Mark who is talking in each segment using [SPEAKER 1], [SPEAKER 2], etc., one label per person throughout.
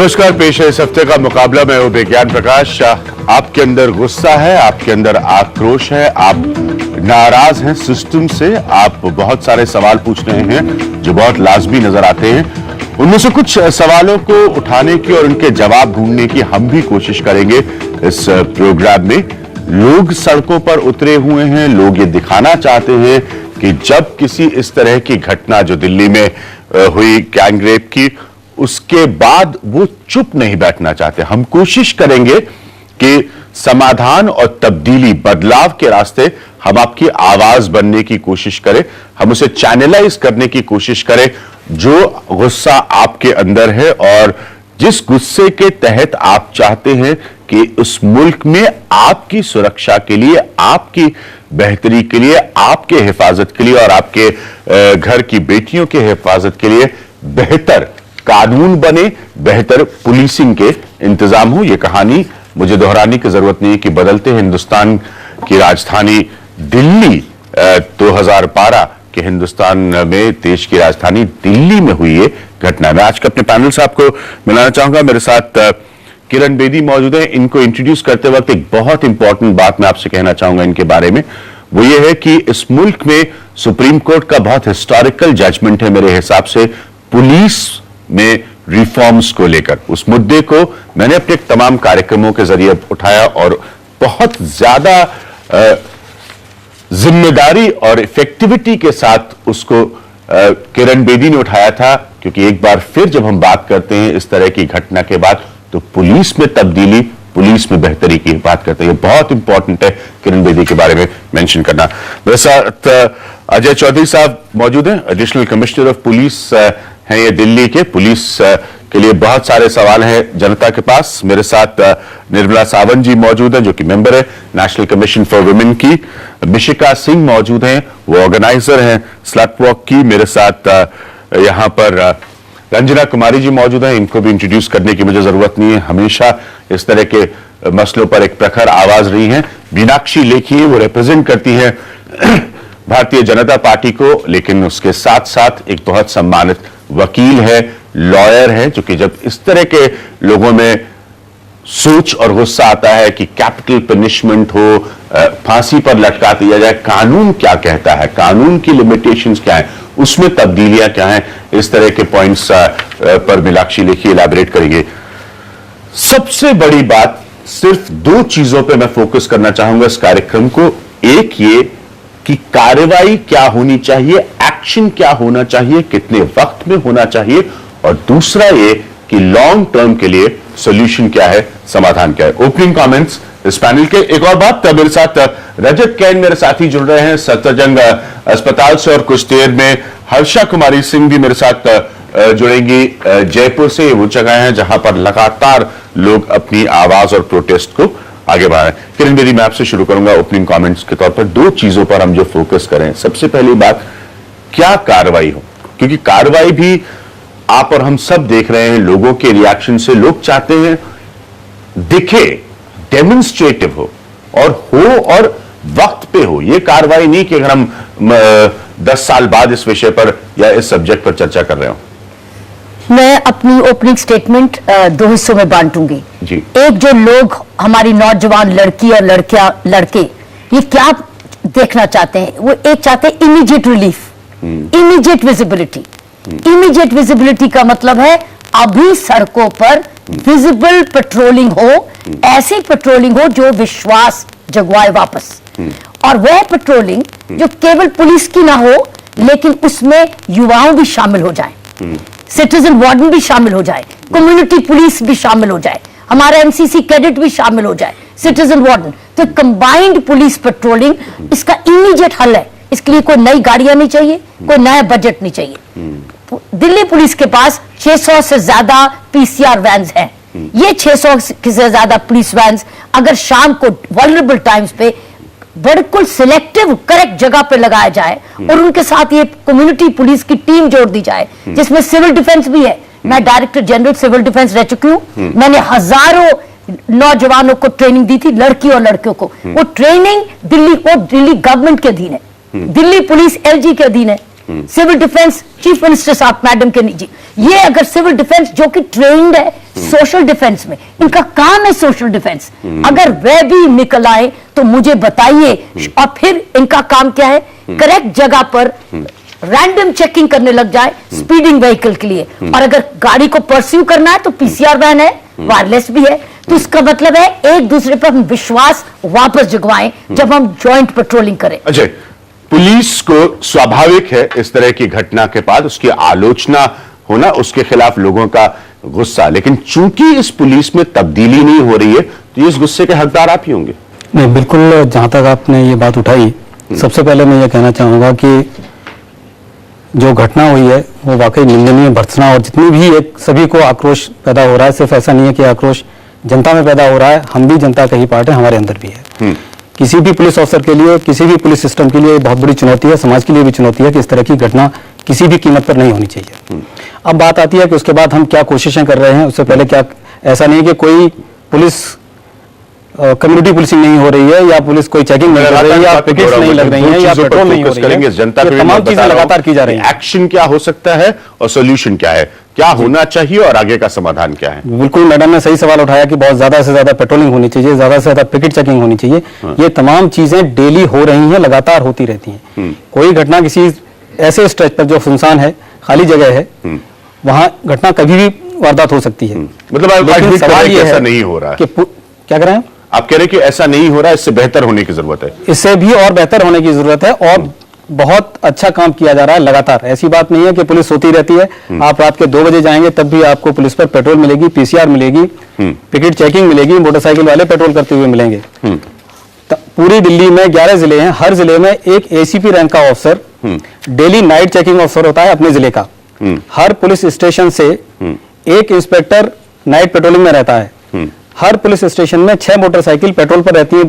[SPEAKER 1] नमस्कार, पेश है इस हफ्ते का मुकाबला। मैं हूं विज्ञान प्रकाश। आपके अंदर गुस्सा है, आपके अंदर आक्रोश है, आप नाराज हैं सिस्टम से, आप बहुत सारे सवाल पूछ रहे हैं जो बहुत लाजमी नजर आते हैं। उनमें से कुछ सवालों को उठाने की और उनके जवाब ढूंढने की हम भी कोशिश करेंगे इस प्रोग्राम में। लोग सड़कों पर उतरे हुए हैं, लोग ये दिखाना चाहते हैं कि जब किसी इस तरह की घटना जो दिल्ली में हुई गैंगरेप की, उसके बाद वो चुप नहीं बैठना चाहते। हम कोशिश करेंगे कि समाधान और तब्दीली, बदलाव के रास्ते हम आपकी आवाज बनने की कोशिश करें, हम उसे चैनलाइज करने की कोशिश करें। जो गुस्सा आपके अंदर है और जिस गुस्से के तहत आप चाहते हैं कि उस मुल्क में आपकी सुरक्षा के लिए, आपकी बेहतरी के लिए, आपके हिफाजत के लिए और आपके घर की बेटियों के हिफाजत के लिए बेहतर कानून बने, बेहतर पुलिसिंग के इंतजाम हो। यह कहानी मुझे दोहराने की जरूरत नहीं है कि बदलते हिंदुस्तान की राजधानी दिल्ली 2012 के हिंदुस्तान में देश की राजधानी दिल्ली में हुई ये घटना। मैं आज के अपने पैनल से आपको मिलाना चाहूंगा। मेरे साथ किरण बेदी मौजूद हैं। इनको इंट्रोड्यूस करते वक्त एक बहुत इंपॉर्टेंट बात मैं आपसे कहना चाहूंगा इनके बारे में। वो ये है कि इस मुल्क में सुप्रीम कोर्ट का बहुत हिस्टोरिकल जजमेंट है मेरे हिसाब से पुलिस में रिफॉर्म्स को लेकर। उस मुद्दे को मैंने अपने तमाम कार्यक्रमों के जरिए उठाया और बहुत ज्यादा जिम्मेदारी और इफेक्टिविटी के साथ उसको किरण बेदी ने उठाया था, क्योंकि एक बार फिर जब हम बात करते हैं इस तरह की घटना के बाद तो पुलिस में तब्दीली, पुलिस में बेहतरी की बात करते हैं। बहुत इंपॉर्टेंट है किरण बेदी के बारे में मेंशन करना। मेरे साथ अजय चौधरी साहब मौजूद हैं, एडिशनल कमिश्नर ऑफ पुलिस हैं ये दिल्ली के। पुलिस के लिए बहुत सारे सवाल हैं जनता के पास। मेरे साथ निर्मला सावंत जी मौजूद हैं जो कि मेंबर है नेशनल कमीशन फॉर वुमेन की। मिशिका सिंह मौजूद हैं, वो ऑर्गेनाइजर हैं स्लट वॉक की। मेरे साथ यहां पर रंजना कुमारी जी मौजूद हैं। इनको भी इंट्रोड्यूस करने की मुझे जरूरत नहीं है, हमेशा इस तरह के मसलों पर एक प्रखर आवाज रही हैं। मीनाक्षी लेखी, वो रिप्रेजेंट करती है भारतीय जनता पार्टी को, लेकिन उसके साथ साथ एक बहुत सम्मानित वकील है, लॉयर है, जो कि जब इस तरह के लोगों में सोच और गुस्सा आता है कि कैपिटल पनिशमेंट हो, फांसी पर लटका दिया जाए, कानून क्या कहता है, कानून की लिमिटेशंस क्या है, उसमें तब्दीलियां क्या हैं, इस तरह के पॉइंट्स पर मीनाक्षी लेखी इलैबोरेट करेंगे। सबसे बड़ी बात, सिर्फ दो चीजों पे मैं फोकस करना चाहूंगा इस कार्यक्रम को। एक ये कि कार्रवाई क्या होनी चाहिए, एक्शन क्या होना चाहिए, कितने वक्त में होना चाहिए, और दूसरा ये कि लॉन्ग टर्म के लिए सॉल्यूशन क्या है, समाधान क्या है। ओपनिंग कमेंट्स इस पैनल के। एक और बात, मेरे साथ रजत कैन मेरे साथी जुड़ रहे हैं सफदरजंग अस्पताल से, और कुछ देर में हर्षा कुमारी सिंह भी मेरे साथ जुड़ेंगी जयपुर से। वो जगह है जहां पर लगातार लोग अपनी आवाज और प्रोटेस्ट को आगे बढ़ा रहे हैं। किरण बेदी, मैं आपसे शुरू करूंगा ओपनिंग कमेंट्स के तौर पर। दो चीजों पर हम जो फोकस करें, सबसे पहली बात, क्या कार्रवाई हो, क्योंकि कार्रवाई भी आप और हम सब देख रहे हैं लोगों के रिएक्शन से। लोग चाहते हैं दिखे, डेमोन्स्ट्रेटिव हो और वक्त पे हो। ये कार्रवाई नहीं कि अगर हम 10 साल बाद इस विषय पर या इस सब्जेक्ट पर चर्चा कर रहे हो।
[SPEAKER 2] मैं अपनी ओपनिंग स्टेटमेंट दो हिस्सों में बांटूंगी
[SPEAKER 1] जी।
[SPEAKER 2] एक, जो लोग, हमारी नौजवान लड़की और लड़के ये क्या देखना चाहते हैं, वो एक चाहते हैं immediate relief, immediate visibility. Immediate visibility का मतलब है अभी सड़कों पर विजिबल पेट्रोलिंग हो, ऐसी पेट्रोलिंग हो जो विश्वास जगवाए वापस, और वह पेट्रोलिंग जो केवल पुलिस की ना हो, लेकिन उसमें युवाओं भी शामिल हो जाए, सिटीजन वार्डन भी शामिल हो जाए, कम्युनिटी पुलिस भी शामिल हो जाए, हमारा एमसीसी कैडेट भी शामिल हो जाए, सिटीजन वार्डन। तो कंबाइंड पुलिस पेट्रोलिंग इसका इमीडिएट हल है। इसके लिए कोई नई गाड़ियां नहीं चाहिए, कोई नया बजट नहीं चाहिए। दिल्ली पुलिस के पास 600 से ज्यादा पीसीआर वैन्स हैं। ये 600 से ज्यादा पुलिस वैन्स अगर शाम को वल्नरेबल टाइम्स पे बिल्कुल सिलेक्टिव करेक्ट जगह पे लगाया जाए और उनके साथ ये कम्युनिटी पुलिस की टीम जोड़ दी जाए, जिसमें सिविल डिफेंस भी है। मैं डायरेक्टर जनरल सिविल डिफेंस रह चुकी हूं। मैंने हजारों नौजवानों को ट्रेनिंग दी थी, लड़की और लड़कियों को। वो ट्रेनिंग दिल्ली गवर्नमेंट के अधीन है, दिल्ली पुलिस एलजी के अधीन है। सिविल डिफेंस चीफ मिनिस्टर साहब मैडम के नीचे, ये अगर सिविल डिफेंस जो कि ट्रेन्ड है सोशल डिफेंस में, इनका काम है सोशल डिफेंस, अगर वह भी निकल आए तो मुझे बताइए। और फिर इनका काम क्या है, करेक्ट जगह पर रैंडम चेकिंग करने लग जाए स्पीडिंग व्हीकल के लिए, और अगर गाड़ी को परस्यू करना है तो पीसीआर वैन है, वायरलेस भी है, तो इसका मतलब है एक दूसरे पर हम विश्वास वापस जगवाएं जब हम जॉइंट पेट्रोलिंग करें।
[SPEAKER 1] अजय, पुलिस को स्वाभाविक है इस तरह की घटना के बाद उसकी आलोचना होना, उसके खिलाफ लोगों का गुस्सा, लेकिन चूंकि इस पुलिस में तब्दीली नहीं हो रही है तो इस गुस्से के हकदार आप ही होंगे।
[SPEAKER 3] नहीं, बिल्कुल, जहां तक आपने ये बात उठाई, सबसे पहले मैं ये कहना चाहूंगा कि जो घटना हुई है वो वाकई निंदनीय, भर्त्सना, और जितनी भी एक सभी को आक्रोश पैदा हो रहा है, सिर्फ ऐसा नहीं है कि आक्रोश जनता में पैदा हो रहा है, हम भी जनता का ही पार्ट है, हमारे अंदर भी है। किसी भी पुलिस अफसर के लिए, किसी भी पुलिस सिस्टम के लिए बहुत बड़ी चुनौती है, समाज के लिए भी चुनौती है कि इस तरह की घटना किसी भी कीमत पर नहीं होनी चाहिए। अब बात आती है कि उसके बाद हम क्या कोशिशें कर रहे हैं, उससे पहले क्या, ऐसा नहीं है कि कोई पुलिस कम्युनिटी पुलिसिंग नहीं हो रही है, या पुलिस कोई चेकिंग नहीं कर रही है, या पिकेट्स नहीं लग रही हैं, या पेट्रोल नहीं हो रही है,
[SPEAKER 1] जनता
[SPEAKER 3] ये तमाम चीजें लगातार की जा रही हैं।
[SPEAKER 1] एक्शन क्या हो सकता है और सोल्यूशन क्या है, क्या होना चाहिए और आगे का समाधान क्या है?
[SPEAKER 3] बिल्कुल, मैडम ने सही सवाल उठाया कि बहुत ज्यादा से ज्यादा पेट्रोलिंग होनी चाहिए, ज्यादा से ज्यादा पिकेट चेकिंग होनी चाहिए। ये तमाम चीजें डेली हो रही हैं, लगातार होती रहती हैं। कोई घटना किसी ऐसे स्ट्रेच पर जो सुनसान है, खाली जगह है, वहां घटना कभी भी वारदात हो सकती है।
[SPEAKER 1] मतलब सवाल ये ऐसा नहीं हो रहा है,
[SPEAKER 3] क्या कर रहे हैं
[SPEAKER 1] आप कह रहे हैं कि ऐसा नहीं हो रहा है, इससे बेहतर होने की जरूरत है?
[SPEAKER 3] इससे भी और बेहतर होने की जरूरत है, और बहुत अच्छा काम किया जा रहा है लगातार। ऐसी बात नहीं है कि पुलिस सोती रहती है। आप रात के 2 बजे जाएंगे तब भी आपको पुलिस पर पेट्रोल मिलेगी, पीसीआर मिलेगी, पिकेट चेकिंग मिलेगी, मोटरसाइकिल वाले पेट्रोल करते हुए मिलेंगे। पूरी दिल्ली में 11 जिले हैं, हर जिले में एक एसीपी रैंक का officer daily night checking officer होता है अपने जिले का। हर पुलिस स्टेशन से एक इंस्पेक्टर नाइट पेट्रोलिंग में रहता है। हर पुलिस स्टेशन में 6 मोटरसाइकिल पेट्रोल पर रहती है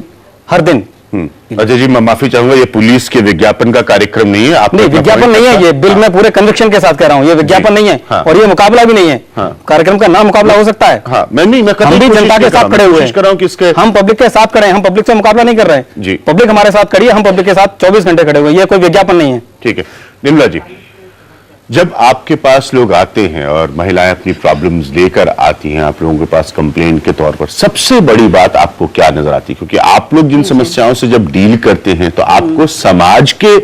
[SPEAKER 3] हर दिन।
[SPEAKER 1] अजय जी, मैं माफी चाहूंगा, ये पुलिस के विज्ञापन का कार्यक्रम नहीं है। आप
[SPEAKER 3] नहीं, विज्ञापन नहीं है, ये बिल में पूरे कन्विक्शन के साथ कह रहा हूँ, ये विज्ञापन नहीं है।
[SPEAKER 1] हाँ।
[SPEAKER 3] और ये मुकाबला भी नहीं है।
[SPEAKER 1] हाँ।
[SPEAKER 3] कार्यक्रम का नाम मुकाबला हो सकता है।
[SPEAKER 1] हाँ, मैं
[SPEAKER 3] हम भी जनता के साथ खड़े हुए हैं, हम पब्लिक के साथ खड़े हैं, हम पब्लिक से मुकाबला नहीं कर रहे हैं
[SPEAKER 1] जी।
[SPEAKER 3] पब्लिक हमारे साथ खड़ी है, हम पब्लिक के साथ 24 घंटे खड़े हुए हैं, ये कोई विज्ञापन नहीं है।
[SPEAKER 1] ठीक है निर्मला जी, जब आपके पास लोग आते हैं और महिलाएं अपनी प्रॉब्लम्स लेकर आती हैं आप लोगों के पास कंप्लेंट के तौर पर, सबसे बड़ी बात आपको क्या नजर आती है? क्योंकि आप लोग जिन समस्याओं से जब डील करते हैं तो आपको समाज के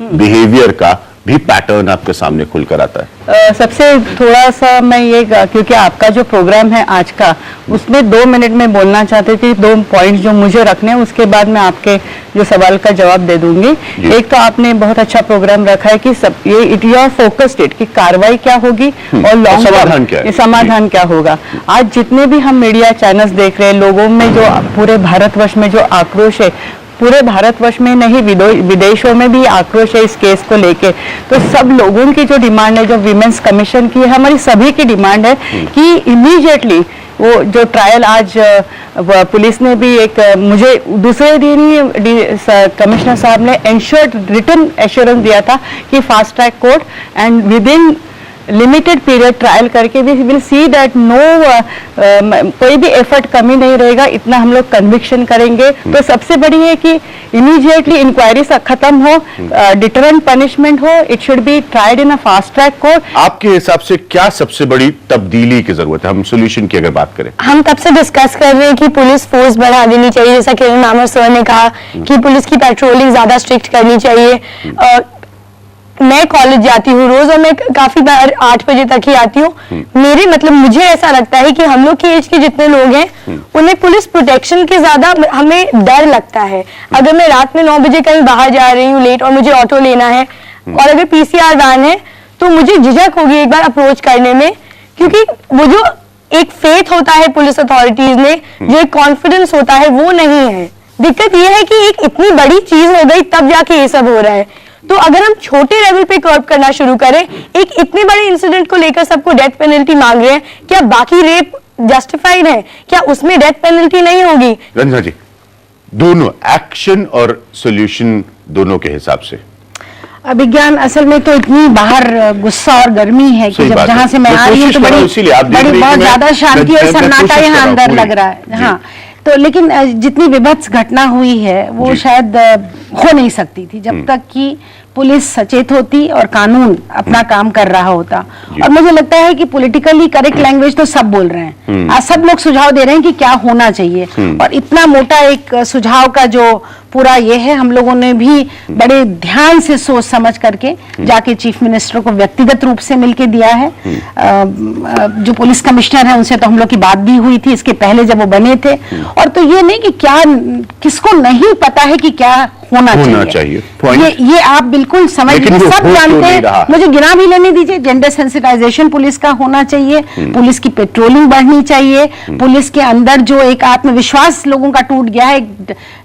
[SPEAKER 1] बिहेवियर का भी पैटर्न आपके सामने खुलकर आता है।
[SPEAKER 4] सबसे थोड़ा सा मैं ये, क्योंकि आपका जो प्रोग्राम है आज का, उसमें 2 मिनट में बोलना चाहती थी, 2 पॉइंट जो मुझे रखने हैं, उसके बाद मैं आपके जो सवाल का जवाब दे दूंगी। एक तो आपने बहुत अच्छा प्रोग्राम रखा है कि सब ये इट योर फोकस्ड इट, कि कार्रवाई क्या होगी और लॉन्ग
[SPEAKER 1] समाधान क्या है,
[SPEAKER 4] समाधान क्या होगा। आज जितने भी हम मीडिया चैनल्स देख रहे हैं, लोगों में जो पूरे भारतवर्ष में जो आक्रोश है, पूरे भारतवर्ष में नहीं विदेशों में भी आक्रोश है इस केस को लेके, तो सब लोगों की जो डिमांड है, जो विमेंस कमीशन की है, हमारी सभी की डिमांड है कि इमीडिएटली वो जो ट्रायल आज पुलिस ने भी एक, मुझे दूसरे दिन ही कमिश्नर साहब ने रिटन एश्योरेंस दिया था कि fast track court and within limited period trial करके we will see that no कोई भी एफर्ट कमी नहीं रहेगा, इतना हम लोग कन्विक्शन करेंगे। तो सबसे बड़ी है कि इमीडिएटली इंक्वायरी खत्म हो, डिटरेंट पनिशमेंट हो, it should be tried in a fast track court.
[SPEAKER 1] आपके हिसाब से क्या सबसे बड़ी तब्दीली की जरूरत है? हम सोल्यूशन की अगर बात करें,
[SPEAKER 5] हम तब से डिस्कस कर रहे हैं कि पुलिस फोर्स बढ़ा देनी चाहिए, जैसा किरण मामर सर ने कहा कि पुलिस की पेट्रोलिंग ज्यादा स्ट्रिक्ट करनी चाहिए। मैं कॉलेज जाती हूँ रोज और मैं काफी बार 8 बजे तक ही आती हूँ। मेरे मतलब मुझे ऐसा लगता है कि हम लोग की एज के जितने लोग हैं उन्हें पुलिस प्रोटेक्शन के ज्यादा हमें डर लगता है। अगर मैं रात में 9 बजे कहीं बाहर जा रही हूँ लेट और मुझे ऑटो लेना है और अगर पीसीआर वैन है तो मुझे झिझक होगी एक बार अप्रोच करने में, क्योंकि वो जो एक फेथ होता है पुलिस अथॉरिटीज में, जो एक कॉन्फिडेंस होता है, वो नहीं है। दिक्कत ये है कि एक इतनी बड़ी चीज हो गई तब जाके ये सब हो रहा है। तो अगर हम छोटे लेवल पे कर्व करना शुरू करें, एक इतने बड़े इंसिडेंट को लेकर सबको डेथ पेनल्टी मांग रहे हैं, क्या बाकी रेप जस्टिफाइड है? क्या उसमें डेथ पेनल्टी नहीं होगी?
[SPEAKER 1] रंजना जी, दोनों एक्शन और सॉल्यूशन दोनों के हिसाब से
[SPEAKER 6] विज्ञान असल में तो इतनी बाहर गुस्सा और गर्मी है कि जब जहां से मैं आ रही हूँ तो बड़ी बहुत ज्यादा शांति और सन्नाटा यहाँ अंदर लग रहा है। हाँ, तो लेकिन जितनी विभत्स घटना हुई है वो शायद हो नहीं सकती थी जब तक कि पुलिस सचेत होती और कानून अपना काम कर रहा होता। और मुझे लगता है कि पॉलिटिकली करेक्ट लैंग्वेज तो सब बोल रहे हैं, आज सब लोग सुझाव दे रहे हैं कि क्या होना चाहिए, और इतना मोटा एक सुझाव का जो पूरा ये है, हम लोगों ने भी बड़े ध्यान से सोच समझ करके जाके चीफ मिनिस्टर को व्यक्तिगत रूप से मिलके दिया है। जो पुलिस कमिश्नर है उनसे तो हम लोग की बात भी हुई थी इसके पहले जब वो बने थे। और तो ये नहीं कि क्या किसको नहीं पता है कि क्या होना चाहिए। ये आप बिल्कुल समझ लीजिए, सब जानते हैं। मुझे गिना भी लेने दीजिए, जेंडर सेंसिटाइजेशन पुलिस का होना चाहिए, पुलिस की पेट्रोलिंग बढ़नी चाहिए, पुलिस के अंदर जो एक आत्मविश्वास लोगों का टूट गया है,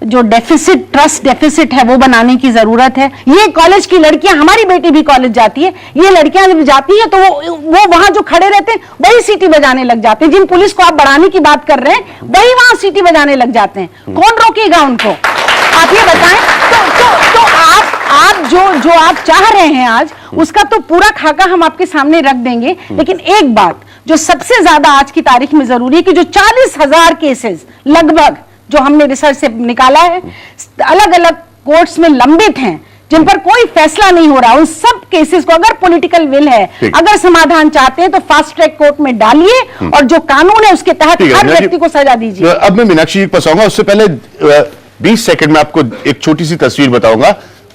[SPEAKER 6] जो डेफिसिट, ट्रस्ट डेफिसिट है, वो बनाने की जरूरत है। ये कॉलेज की लड़कियां, हमारी बेटी भी कॉलेज जाती है, ये लड़कियां जब जाती है तो वो वहां जो खड़े रहते हैं वही सीटी बजाने लग जाते हैं। जिन पुलिस को आप बढ़ाने की बात कर रहे हैं वही वहां सीटी बजाने लग जाते हैं। कौन रोकेगा उनको, आप ये बताएं। तो आप जो आप चाह रहे हैं आज, उसका तो पूरा खाका हम आपके सामने रख देंगे। लेकिन एक बात जो सबसे ज्यादा आज की तारीख में जरूरी है कि जो 40,000 केसेस लगभग जो हमने रिसर्च से निकाला है, अलग अलग कोर्ट्स में लंबित हैं, जिन पर कोई फैसला नहीं हो रहा, उन सब केसेस को अगर पॉलिटिकल विल है, अगर समाधान चाहते हैं तो फास्ट ट्रैक कोर्ट में डालिए और जो कानून है उसके तहत हर व्यक्ति को सजा दीजिए।
[SPEAKER 1] अब मैं मीनाक्षी जी के पास आऊंगा, उससे पहले 20 सेकंड में आपको एक छोटी सी तस्वीर बताऊंगा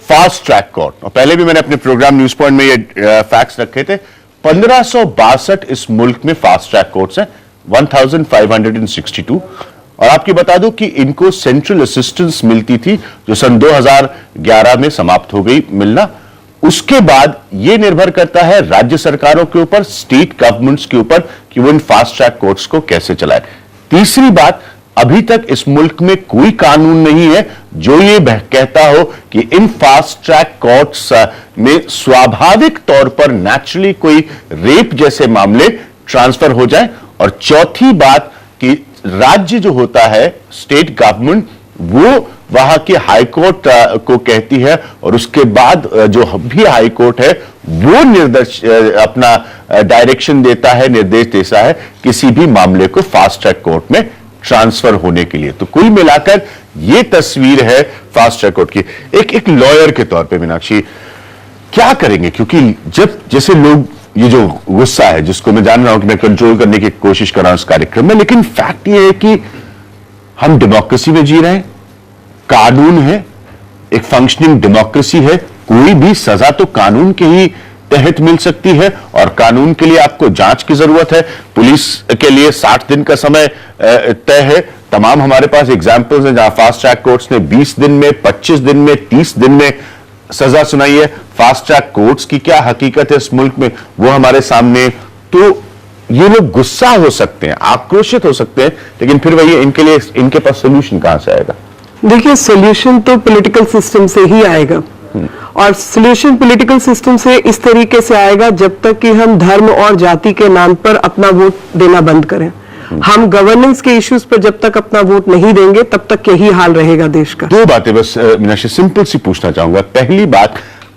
[SPEAKER 1] फास्ट ट्रैक कोर्ट। और पहले भी मैंने अपने प्रोग्राम न्यूज पॉइंट में ये फैक्ट्स रखे थे। 1562 इस मुल्क में फास्ट ट्रैक कोर्ट्स हैं, 1562। और आपकी बता दूं कि इनको सेंट्रल असिस्टेंस मिलती थी जो सन 2011 में समाप्त हो गई मिलना। उसके बाद यह निर्भर करता है राज्य सरकारों के ऊपर, स्टेट गवर्नमेंट्स के ऊपर कि वो इन फास्ट ट्रैक कोर्ट्स को कैसे चलाए। तीसरी बात, अभी तक इस मुल्क में कोई कानून नहीं है जो ये कहता हो कि इन फास्ट ट्रैक कोर्ट्स में स्वाभाविक तौर पर नेचुरली कोई रेप जैसे मामले ट्रांसफर हो जाए। और चौथी बात कि राज्य जो होता है, स्टेट गवर्नमेंट, वो वहां की हाई कोर्ट को कहती है और उसके बाद जो भी हाई कोर्ट है वो अपना डायरेक्शन देता है, निर्देश देता है किसी भी मामले को फास्ट ट्रैक कोर्ट में ट्रांसफर होने के लिए। तो कुल मिलाकर ये तस्वीर है फास्ट ट्रैक कोर्ट की। एक लॉयर के तौर पे मीनाक्षी क्या करेंगे, क्योंकि जब जैसे लोग ये जो गुस्सा है जिसको मैं जान रहा हूं कि मैं कंट्रोल करने की कोशिश कर रहा हूं इस कार्यक्रम में, लेकिन फैक्ट ये है कि हम डेमोक्रेसी में जी रहे हैं, कानून है, एक फंक्शनिंग डेमोक्रेसी है, कोई भी सजा तो कानून के ही तहत मिल सकती है और कानून के लिए आपको जांच की जरूरत है। पुलिस के लिए 60 दिन का समय तय है। तमाम हमारे पास एग्जाम्पल्स हैं जहां फास्ट ट्रैक कोर्ट्स ने 20 दिन में, 25 दिन में, 30 दिन में सजा सुनाई है। फास्ट ट्रैक कोर्ट्स की क्या हकीकत है इस मुल्क में, वो हमारे सामने। तो ये लोग गुस्सा हो सकते हैं, आक्रोशित हो सकते हैं, लेकिन फिर वही इनके लिए इनके पास सोल्यूशन कहां से आएगा?
[SPEAKER 7] देखिए, सोल्यूशन तो पॉलिटिकल सिस्टम से ही आएगा और सोल्यूशन पॉलिटिकल सिस्टम से इस तरीके से आएगा जब तक कि हम धर्म और जाति के नाम पर अपना वोट देना बंद करें। हम गवर्नेंस के इश्यूज पर जब तक अपना वोट नहीं देंगे तब तक यही हाल रहेगा देश का।
[SPEAKER 1] दो बातें बस मीनाक्षी सिंपल सी पूछना चाहूंगा। पहली बात,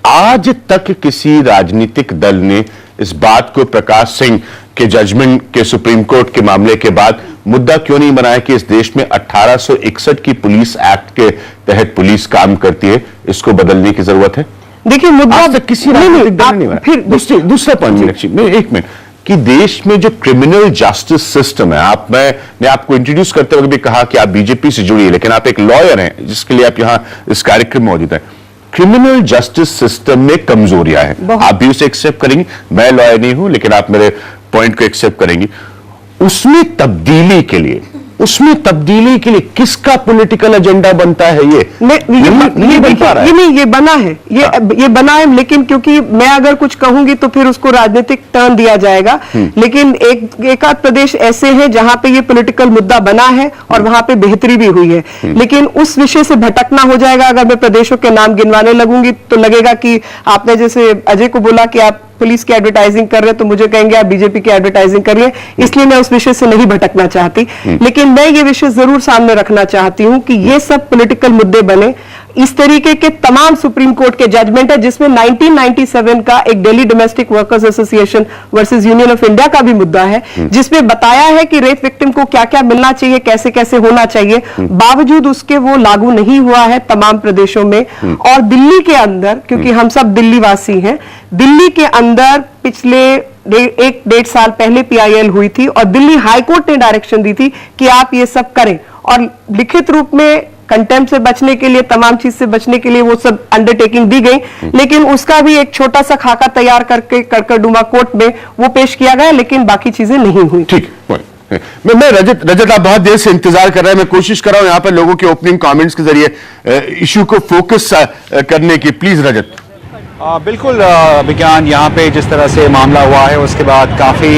[SPEAKER 1] आज तक किसी राजनीतिक दल ने इस बात को प्रकाश सिंह के जजमेंट के सुप्रीम कोर्ट के मामले के बाद मुद्दा क्यों नहीं बनाया कि इस देश में 1861 की पुलिस एक्ट के तहत पुलिस काम करती है, इसको बदलने की जरूरत है?
[SPEAKER 7] देखिए, मुद्दा
[SPEAKER 1] किसी राजनीतिक दल ने बनाया। फिर दूसरा पॉइंट मीनाक्षी, एक मिनट, कि देश में जो क्रिमिनल जस्टिस सिस्टम है, मैंने आपको इंट्रोड्यूस करते वक्त भी कहा कि आप बीजेपी से जुड़िए, लेकिन आप एक लॉयर हैं जिसके लिए आप यहां इस कार्यक्रम में मौजूद हैं। क्रिमिनल जस्टिस सिस्टम में कमजोरियां हैं, आप भी उसे एक्सेप्ट करेंगी, मैं लॉयर नहीं हूं लेकिन आप मेरे पॉइंट को एक्सेप्ट करेंगी। उसमें तब्दीली के लिए किसका पॉलिटिकल एजेंडा बनता है? ये
[SPEAKER 7] बना है, ये बना है, लेकिन क्योंकि मैं अगर कुछ कहूंगी तो फिर उसको राजनीतिक टर्न दिया जाएगा। लेकिन एक आध प्रदेश ऐसे हैं जहां पे ये पॉलिटिकल मुद्दा बना है और वहां पे बेहतरी भी हुई है, लेकिन उस विषय से भटकना हो जाएगा। अगर मैं प्रदेशों के नाम गिनवाने लगूंगी तो लगेगा कि आपने जैसे अजय को बोला कि आप पुलिस की एडवर्टाइजिंग कर रहे हैं तो मुझे कहेंगे आप बीजेपी की एडवर्टाइजिंग करिए, इसलिए मैं उस विषय से नहीं भटकना चाहती। लेकिन मैं ये विषय जरूर सामने रखना चाहती हूं कि ये सब पॉलिटिकल मुद्दे बने, इस तरीके के तमाम सुप्रीम कोर्ट के जजमेंट है, जिसमें 1997 का एक Delhi domestic workers association versus union of India का भी मुद्दा है, जिसमें बताया है कि रेप विक्टिम को क्या क्या मिलना चाहिए, कैसे कैसे होना चाहिए, बावजूद उसके वो लागू नहीं हुआ है तमाम प्रदेशों में। और दिल्ली के अंदर, क्योंकि हम सब दिल्ली वासी हैं, दिल्ली के अंदर पिछले 1-1.5 साल पहले PIL हुई थी और दिल्ली हाईकोर्ट ने डायरेक्शन दी थी कि आप ये सब करें, और लिखित रूप में कंटेम्प्ट से बचने के लिए, तमाम चीज से बचने के लिए वो सब अंडरटेकिंग दी गई, लेकिन उसका भी एक छोटा सा खाका तैयार करके कड़कड़डुमा कोर्ट में वो पेश किया गया, लेकिन बाकी चीजें नहीं हुई।
[SPEAKER 1] ठीक, मैं रजत आप बहुत देर से इंतजार कर रहे हैं, मैं कोशिश कर रहा हूं यहां पर लोगों के ओपनिंग कमेंट्स के जरिए इशू को फोकस करने की। प्लीज रजत।
[SPEAKER 8] बिल्कुल विज्ञान, यहाँ पे जिस तरह से मामला हुआ है उसके बाद काफ़ी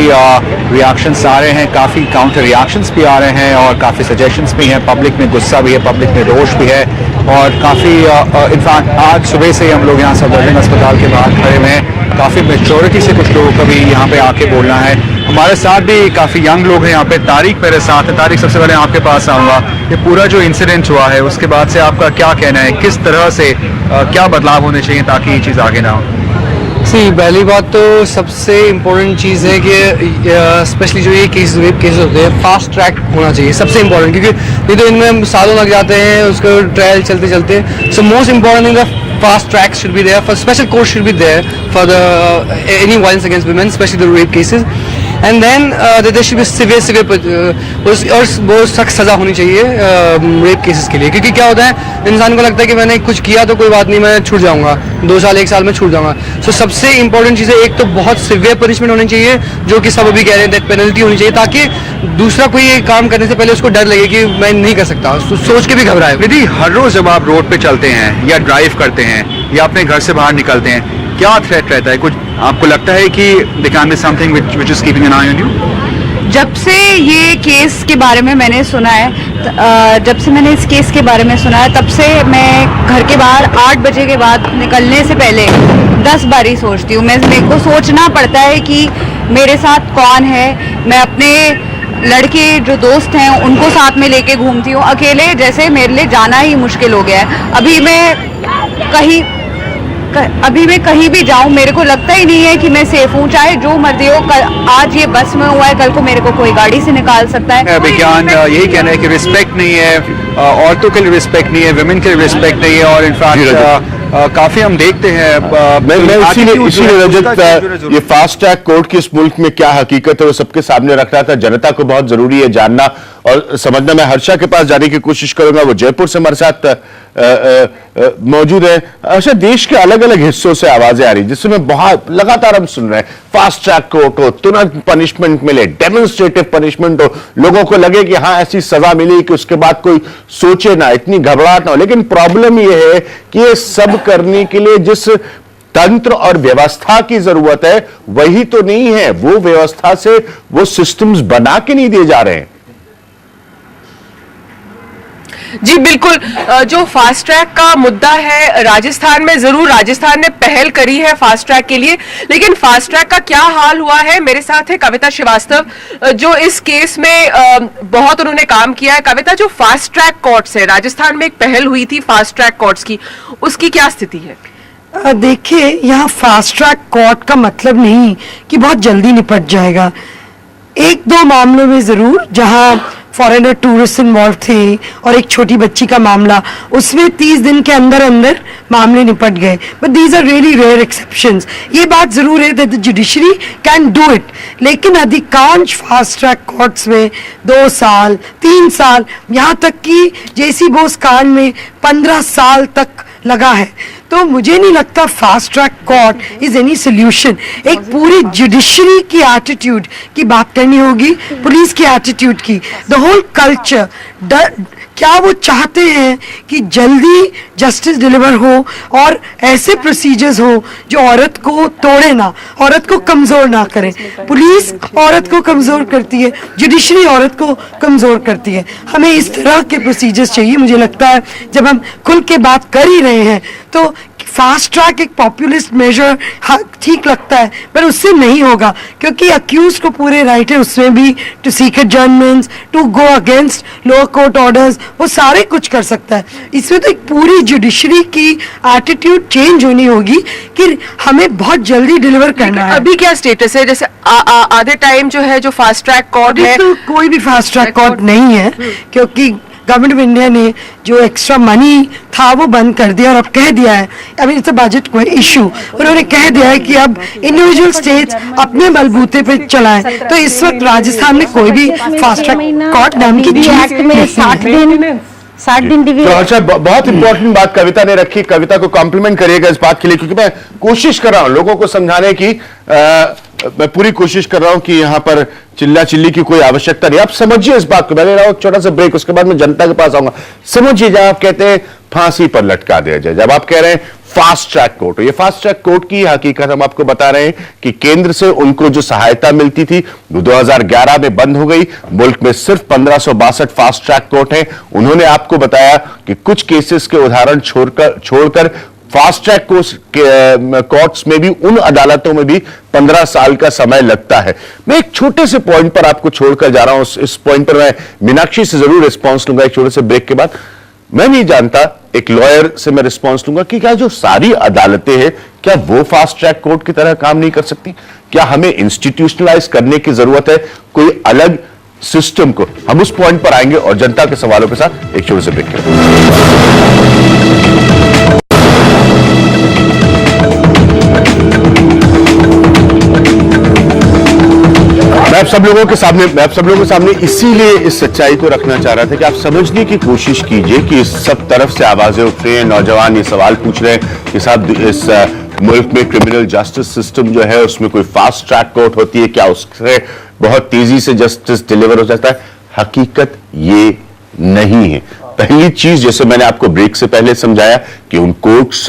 [SPEAKER 8] रिएक्शंस आ रहे हैं, काफ़ी काउंटर रिएक्शंस भी आ रहे हैं और काफ़ी सजेशंस भी हैं। पब्लिक में गुस्सा भी है, पब्लिक में रोष भी है और काफ़ी इनफैक्ट आज सुबह से हम लोग यहाँ सफदरजंग अस्पताल के बाहर खड़े हुए हैं। काफ़ी मेच्योरिटी से कुछ लोगों का भी यहाँ पे आके बोलना है। हमारे साथ भी काफ़ी यंग लोग हैं यहाँ पे। तारिक मेरे साथ है। तारिक, सबसे पहले आपके पास आऊँगा, ये पूरा जो इंसिडेंट हुआ है उसके बाद से आपका क्या कहना है, किस तरह से क्या बदलाव होने चाहिए ताकि ये चीज़ आगे ना हो?
[SPEAKER 9] पहली बात तो सबसे इम्पोर्टेंट चीज़ है कि स्पेशली जो ये केस रेप केसेस होते हैं, फास्ट ट्रैक होना चाहिए, सबसे इम्पोर्टेंट, क्योंकि ये तो इनमें सालों लग जाते हैं उसको ट्रायल चलते चलते। So most important thing, the fast track should be there, for special court should be there for the any violence against women, especially the rape cases, and then there should be severe और बहुत सख्त सजा होनी चाहिए rape cases के लिए, क्योंकि क्या होता है इंसान को लगता है कि मैंने कुछ किया तो कोई बात नहीं, मैं छूट जाऊंगा, 2 साल 1 साल में छूट जाऊंगा। सो सबसे इंपॉर्टेंट चीज़ है, एक तो बहुत सिवियर पनिशमेंट होनी चाहिए, जो कि सब अभी कह रहे हैं डेथ पेनल्टी होनी चाहिए, ताकि दूसरा कोई ये काम करने से पहले उसको डर लगे कि मैं नहीं कर सकता, सोच के भी घबराए।
[SPEAKER 8] यदि हर रोज जब आप रोड पे चलते हैं या ड्राइव करते हैं या अपने घर से बाहर निकलते हैं, क्या थ्रेट रहता है? कुछ आपको लगता है कि there can be something which is keeping an eye on you?
[SPEAKER 4] जब से ये केस के बारे में मैंने सुना है, जब से मैंने इस केस के बारे में सुना है, तब से मैं घर के बाहर 8 बजे के बाद निकलने से पहले 10 बार ही सोचती हूँ। मेरे को सोचना पड़ता है कि मेरे साथ कौन है। मैं अपने लड़के जो दोस्त हैं उनको साथ में लेके घूमती हूँ, अकेले जैसे मेरे लिए जाना ही मुश्किल हो गया है। अभी मैं कहीं भी जाऊं, मेरे को लगता ही नहीं है कि मैं सेफ हूं, चाहे जो मर्जी हो। आज ये बस में हुआ है, कल को मेरे को कोई गाड़ी से निकाल सकता है।
[SPEAKER 8] विज्ञान यही कहना है कि रिस्पेक्ट नहीं है, औरतों के लिए रिस्पेक्ट नहीं है, विमेन के लिए रिस्पेक्ट नहीं है, और इनफैक्ट काफी हम देखते हैं।
[SPEAKER 1] मैं इसीलिए रजत, ये फास्ट ट्रैक कोर्ट की इस मुल्क में क्या हकीकत है वो सबके सामने रख रहा था। जनता को बहुत जरूरी है जानना और समझना। मैं हर्षा के पास जाने की कोशिश करूंगा, वो जयपुर से हमारे साथ मौजूद है। अच्छा, देश के अलग अलग हिस्सों से आवाजें आ रही जिसमें बहुत लगातार हम सुन रहे हैं फास्ट ट्रैक कोर्ट हो, तुरंत पनिशमेंट मिले, डेमोन्स्ट्रेटिव पनिशमेंट हो, लोगों को लगे कि हाँ ऐसी सजा मिली कि उसके बाद कोई सोचे ना, इतनी घबराहट ना हो। लेकिन प्रॉब्लम यह है कि ये सब करने के लिए जिस तंत्र और व्यवस्था की जरूरत है वही तो नहीं है, वो व्यवस्था से वो सिस्टम्स बना के नहीं दिए जा रहे हैं।
[SPEAKER 10] जी बिल्कुल, जो फास्ट ट्रैक का मुद्दा है, राजस्थान में जरूर राजस्थान ने पहल करी है फास्ट ट्रैक के लिए, लेकिन फास्ट ट्रैक का क्या हाल हुआ है। मेरे साथ है कविता श्रीवास्तव, जो इस केस में बहुत उन्होंने काम किया है। कविता, जो फास्ट ट्रैक कोर्ट्स है, राजस्थान में एक पहल हुई थी फास्ट ट्रैक कोर्ट्स की, उसकी क्या स्थिति है?
[SPEAKER 6] देखिए, यहाँ फास्ट ट्रैक कोर्ट का मतलब नहीं कि बहुत जल्दी निपट जाएगा। 1-2 मामलों में जरूर, जहाँ फॉरेनर टूरिस्ट इन्वॉल्व थे और एक छोटी बच्ची का मामला, उसमें 30 दिन के अंदर अंदर मामले निपट गए, but these are really rare exceptions. ये बात जरूर है that the judiciary can do it, लेकिन अधिकांश फास्ट ट्रैक कोर्ट्स में 2 साल 3 साल, यहाँ तक कि जेसी बोस कांड में 15 साल तक लगा है। तो मुझे नहीं लगता fast track court is any solution. एक पूरी जुडिशरी की एटीट्यूड की बात करनी होगी, पुलिस की एटीट्यूड की, द होल कल्चर। क्या वो चाहते हैं कि जल्दी जस्टिस डिलीवर हो और ऐसे प्रोसीजर्स हो जो औरत को तोड़े ना, औरत को कमजोर ना करें। पुलिस औरत को कमजोर करती है, जुडिशरी औरत को कमजोर करती है। हमें इस तरह के प्रोसीजर्स चाहिए। मुझे लगता है जब हम खुल के बात कर ही रहे हैं तो
[SPEAKER 11] फास्ट ट्रैक एक पॉपुलिस्ट मेजर ठीक लगता है, पर उससे नहीं होगा, क्योंकि अक्यूज को पूरे राइट है उसमें भी to seek adjournments, to go against lower court orders, वो सारे कुछ कर सकता है। इसमें तो एक पूरी जुडिशरी की एटीट्यूड चेंज होनी होगी कि हमें बहुत जल्दी डिलीवर करना है।
[SPEAKER 10] अभी क्या स्टेटस है? जैसे आधे टाइम जो है जो फास्ट ट्रैक कोर्ट है,
[SPEAKER 11] तो कोई भी फास्ट ट्रैक कोर्ट नहीं है, क्योंकि गवर्नमेंट ऑफ इंडिया ने जो एक्स्ट्रा मनी था वो बंद कर दिया और अब कह दिया है, अभी इट्स अ बजट कोई इशू, उन्होंने कह दिया है कि अब इंडिविजुअल स्टेट्स अपने बलबूते पे चलाएं। तो इस वक्त राजस्थान में कोई भी फास्ट ट्रैक कोर्ट नाम की चीज
[SPEAKER 2] में 60 दिन
[SPEAKER 1] तो अच्छा, बहुत इंपॉर्टेंट बात कविता ने रखी। कविता को कॉम्प्लीमेंट करिएगा इस बात के लिए, क्योंकि मैं कोशिश कर रहा हूं लोगों को समझाने की, मैं पूरी कोशिश कर रहा हूं कि यहां पर चिल्ला चिल्ली की कोई आवश्यकता नहीं। आप समझिए इस बात को। मैं ले रहा हूं छोटा सा ब्रेक, उसके बाद मैं जनता के पास आऊंगा। समझिए, जब आप कहते हैं फांसी पर लटका दिया जाए, जब आप कह रहे हैं फास्ट ट्रैक कोर्ट, ये फास्ट ट्रैक कोर्ट की हकीकत हम आपको बता रहे हैं कि केंद्र से उनको जो सहायता मिलती थी वो 2011 में बंद हो गई। मुल्क में सिर्फ 1562 फास्ट ट्रैक कोर्ट हैं। उन्होंने आपको बताया कि कुछ केसेस के उदाहरण छोड़कर फास्ट ट्रैक कोर्ट्स में भी, उन अदालतों में भी 15 साल का समय लगता है। मैं एक छोटे से पॉइंट पर आपको छोड़कर जा रहा हूं। इस पॉइंट पर मैं मीनाक्षी से जरूर रिस्पॉन्स लूंगा एक छोटे से ब्रेक के बाद। मैं नहीं जानता, एक लॉयर से मैं रिस्पॉन्स लूंगा कि क्या जो सारी अदालतें हैं क्या वो फास्ट ट्रैक कोर्ट की तरह काम नहीं कर सकती? क्या हमें इंस्टीट्यूशनलाइज करने की जरूरत है कोई अलग सिस्टम को? हम उस पॉइंट पर आएंगे और जनता के सवालों के साथ एक छोटे से ब्रेक करेंगे। मैं आप सब लोगों के सामने इसीलिए इस सच्चाई को रखना चाह रहा था कि आप समझने की कोशिश कीजिए कि इस सब तरफ से आवाजें उठ रही हैं, नौजवान ये सवाल पूछ रहे हैं कि साहब इस मुल्क में क्रिमिनल जस्टिस सिस्टम जो है उसमें कोई फास्ट ट्रैक कोर्ट होती है क्या? उससे बहुत तेजी से जस्टिस डिलीवर हो जाता है? हकीकत ये नहीं है। पहली चीज, जैसे मैंने आपको ब्रेक से पहले समझाया कि उन कोर्ट्स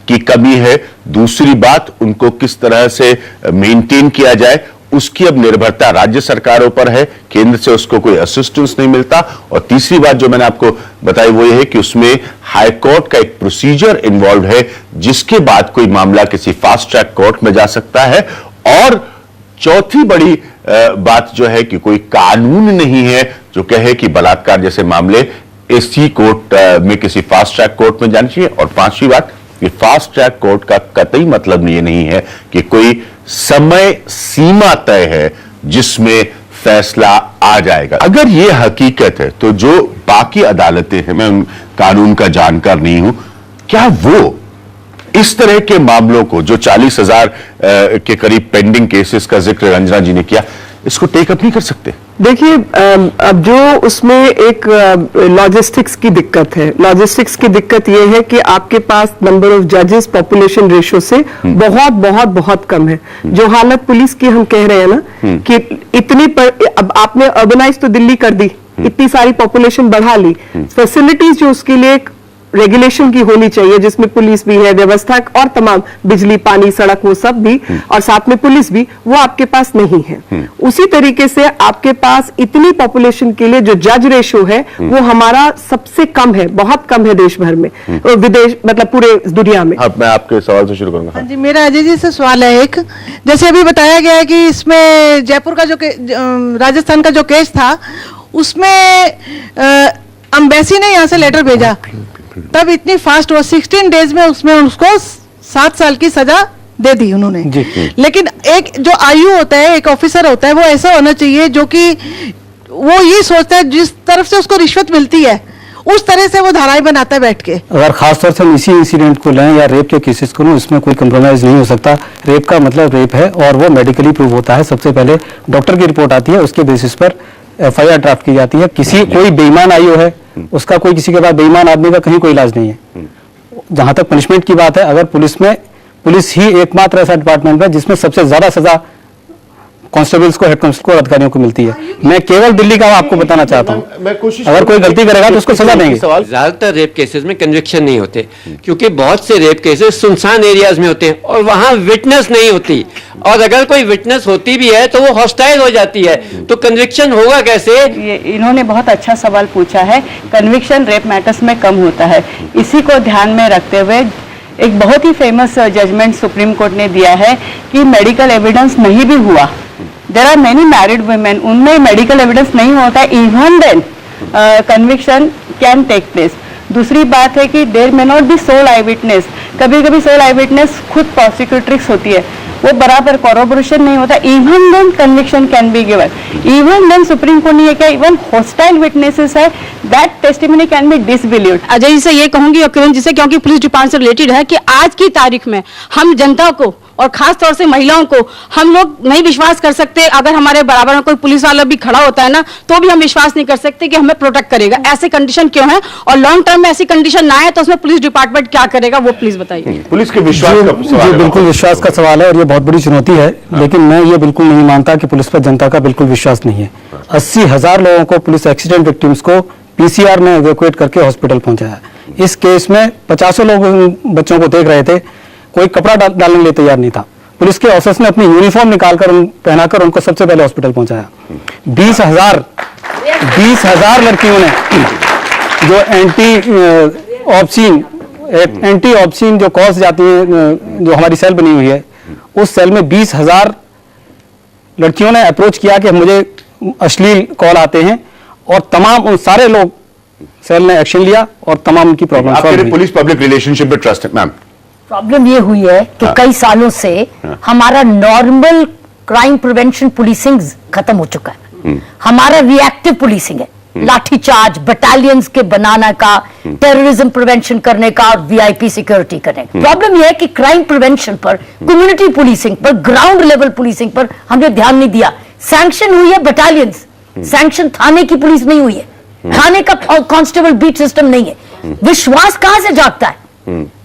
[SPEAKER 1] की कमी है। दूसरी बात, उनको किस तरह से मेंटेन किया जाए उसकी अब निर्भरता राज्य सरकारों पर है, केंद्र से उसको कोई असिस्टेंस नहीं मिलता। और तीसरी बात जो मैंने आपको बताई वो ये है कि उसमें हाई कोर्ट का एक प्रोसीजर इन्वॉल्व है जिसके बाद कोई मामला किसी फास्ट ट्रैक कोर्ट में जा सकता है। और चौथी बड़ी बात जो है कि कोई कानून नहीं है जो कहे कि बलात्कार जैसे मामले इसी कोर्ट में किसी फास्ट ट्रैक कोर्ट में जानी चाहिए। और पांचवी बात, कि फास्ट ट्रैक कोर्ट का कतई मतलब ये नहीं है कि कोई समय सीमा तय है जिसमें फैसला आ जाएगा। अगर ये हकीकत है तो जो बाकी अदालतें हैं, मैं उन कानून का जानकार नहीं हूं, क्या वो इस तरह के मामलों को जो 40,000 के करीब पेंडिंग केसेस का जिक्र रंजना जी ने किया, इसको टेकअप नहीं कर सकते?
[SPEAKER 7] देखिए, अब जो उसमें एक लॉजिस्टिक्स की दिक्कत है। लॉजिस्टिक्स की दिक्कत ये है कि आपके पास नंबर ऑफ जजेस पॉपुलेशन रेशो से बहुत बहुत बहुत कम है। जो हालत पुलिस की हम कह रहे हैं ना कि इतनी अब आपने अर्बनाइज तो दिल्ली कर दी, इतनी सारी पॉपुलेशन बढ़ा ली, फैसिलिटीज जो उसके लिए रेगुलेशन की होनी चाहिए जिसमें पुलिस भी है, व्यवस्था और तमाम बिजली, पानी, सड़क, वो सब भी, और साथ में पुलिस भी, वो आपके पास नहीं है। उसी तरीके से आपके पास इतनी पॉपुलेशन के लिए जो जज रेशो है वो हमारा सबसे कम है, बहुत कम है देश भर में, विदेश मतलब पूरे दुनिया में।
[SPEAKER 1] अब मैं आपके सवाल से शुरू करूंगा।
[SPEAKER 6] हाँ जी, मेरा अजय जी से सवाल है एक, जैसे अभी बताया गया है कि इसमें जयपुर का जो राजस्थान का जो केस था उसमें एम्बेसी ने यहाँ से लेटर भेजा, तब इतनी फास्ट हुआ, 16 डेज में उसमें उसको 7 साल की सजा दे दी उन्होंने। लेकिन एक जो आयु होता है, एक ऑफिसर होता है, वो ऐसा होना चाहिए जो कि वो ये सोचता है जिस तरफ से उसको रिश्वत मिलती है उस तरह से वो धाराएं बनाता है बैठ के।
[SPEAKER 3] अगर खासतौर से हम इसी इंसिडेंट को लें या रेप के केसेस को लें, इसमें कोई कंप्रोमाइज नहीं हो सकता। रेप का मतलब रेप है और वो मेडिकली प्रूव होता है। सबसे पहले डॉक्टर की रिपोर्ट आती है, उसके बेसिस पर FIR ड्राफ्ट की जाती है। कोई बेईमान आयु है उसका, कोई किसी के बाद बेईमान आदमी का कहीं कोई इलाज नहीं है। जहां तक पनिशमेंट की बात है, अगर पुलिस ही एकमात्र ऐसा डिपार्टमेंट है जिसमें सबसे ज्यादा सजा कांस्टेबल्स को, हेड कांस्टेबल को, अधिकारियों को मिलती है। मैं केवल दिल्ली का आपको बताना चाहता हूँ, अगर कोई गलती करेगा तो उसको सजा देंगे।
[SPEAKER 12] ज्यादातर रेप केसेस में कन्विक्शन नहीं होते क्योंकि बहुत से रेप केसेस सुनसान एरियाज में होते हैं और वहां विटनेस नहीं होती, और अगर कोई विटनेस होती भी है तो वो हॉस्टाइल हो जाती है, तो कन्विक्शन होगा कैसे?
[SPEAKER 4] इन्होंने बहुत अच्छा सवाल पूछा है। कन्विक्शन रेप मैटर्स में कम होता है। इसी को ध्यान में रखते हुए एक बहुत ही फेमस जजमेंट सुप्रीम कोर्ट ने दिया है कि मेडिकल एविडेंस नहीं भी हुआ, there are many married women, उनमें मेडिकल एविडेंस नहीं होता, even then conviction can take place. दूसरी बात है कि there may not be sole eye witness, कभी कभी सोल आई विटनेस खुद प्रोसिक्यूट्रिक्स होती है, वो बराबर कॉरोबोरेशन नहीं होता, even then conviction can be given, even then Supreme Court ने ये क्या इवन हॉस्टाइल विटनेसेस है that testimony can be disbelieved.
[SPEAKER 6] Ajay ji से ये कहूंगी और किरण जी से, क्योंकि पुलिस डिपार्टमेंट से रिलेटेड है, कि आज की तारीख में हम जनता को और खास तौर से महिलाओं को हम लोग नहीं विश्वास कर सकते। अगर हमारे बराबर में कोई पुलिस वाला भी खड़ा होता है ना, तो भी हम विश्वास नहीं कर सकते कि हमें प्रोटेक्ट करेगा। ऐसे कंडीशन क्यों है, और लॉन्ग टर्म में ऐसी कंडीशन ना आए तो उसमें पुलिस डिपार्टमेंट क्या करेगा, वो प्लीज बताइए।
[SPEAKER 1] पुलिस के विश्वास का सवाल
[SPEAKER 3] जी
[SPEAKER 1] है।
[SPEAKER 3] बिल्कुल विश्वास का सवाल है और ये बहुत बड़ी चुनौती है, लेकिन मैं ये बिल्कुल नहीं मानता कि पुलिस पर जनता का बिल्कुल विश्वास नहीं है। 80,000 लोगों को पुलिस एक्सीडेंट विक्टिम्स को पीसीआर में इवैक्यूएट करके हॉस्पिटल पहुंचाया। इस केस में 50 लोग बच्चों को देख रहे थे, कोई कपड़ा डालने के लिए तैयार नहीं था। पुलिस के ऑफिसर्स ने अपनी यूनिफॉर्म निकालकर पहनाकर उनको सबसे पहले हॉस्पिटल पहुंचाया। 20,000 लड़कियों ने जो एंटी ऑब्सीन जो कॉज जाती है, जो हमारी सेल बनी हुई है, उस सेल में 20,000 लड़कियों ने अप्रोच किया कि मुझे अश्लील कॉल आते हैं, और तमाम उन सारे लोग सेल ने एक्शन लिया और तमाम उनकी प्रॉब्लम सॉल्व हुई।
[SPEAKER 1] पुलिस पब्लिक रिलेशनशिप में ट्रस्ट है मैम।
[SPEAKER 2] प्रॉब्लम ये हुई है कि कई सालों से हमारा नॉर्मल क्राइम प्रिवेंशन पुलिसिंग खत्म हो चुका है। हमारा रिएक्टिव पुलिसिंग है, लाठीचार्ज बटालियंस के बनाना का, टेररिज्म प्रिवेंशन करने का और वीआईपी सिक्योरिटी करने का। प्रॉब्लम यह है कि क्राइम प्रिवेंशन पर, कम्युनिटी पुलिसिंग पर, ग्राउंड लेवल पुलिसिंग पर हमने ध्यान नहीं दिया। सैंक्शन हुई है बटालियंस, सैंक्शन थाने की पुलिस नहीं हुई है, थाने का कांस्टेबल बीट सिस्टम नहीं है। विश्वास कहां से जागता है?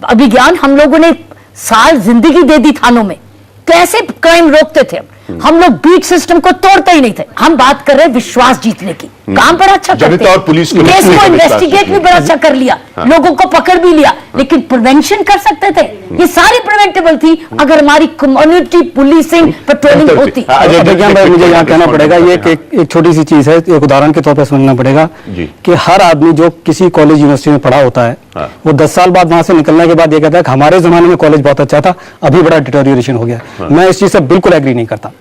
[SPEAKER 2] अभिज्ञान हम लोगों ने साल जिंदगी दे दी थानों में, कैसे क्राइम रोकते थे हम लोग? बीट सिस्टम को तोड़ते ही नहीं थे। हम बात कर रहे हैं विश्वास जीतने की, काम बड़ा अच्छा करते हैं,
[SPEAKER 1] और पुलिस को
[SPEAKER 2] केस को इन्वेस्टिगेट भी बड़ा अच्छा कर लिया, लोगों को पकड़ भी लिया, लेकिन प्रिवेंशन कर सकते थे। ये सारी प्रिवेंटेबल थी अगर हमारी कम्युनिटी पुलिसिंग पेट्रोलिंग होती।
[SPEAKER 3] मुझे यहाँ कहना पड़ेगा, ये एक छोटी सी चीज है, एक उदाहरण के तौर पर समझना पड़ेगा कि हर आदमी जो किसी कॉलेज यूनिवर्सिटी में पढ़ा होता है, वो 10 साल बाद वहां से निकलने के बाद ये कहता है कि हमारे जमाने में कॉलेज बहुत अच्छा था, अभी बड़ा डिटोरिएशन हो गया। मैं इस चीज से बिल्कुल एग्री नहीं करता।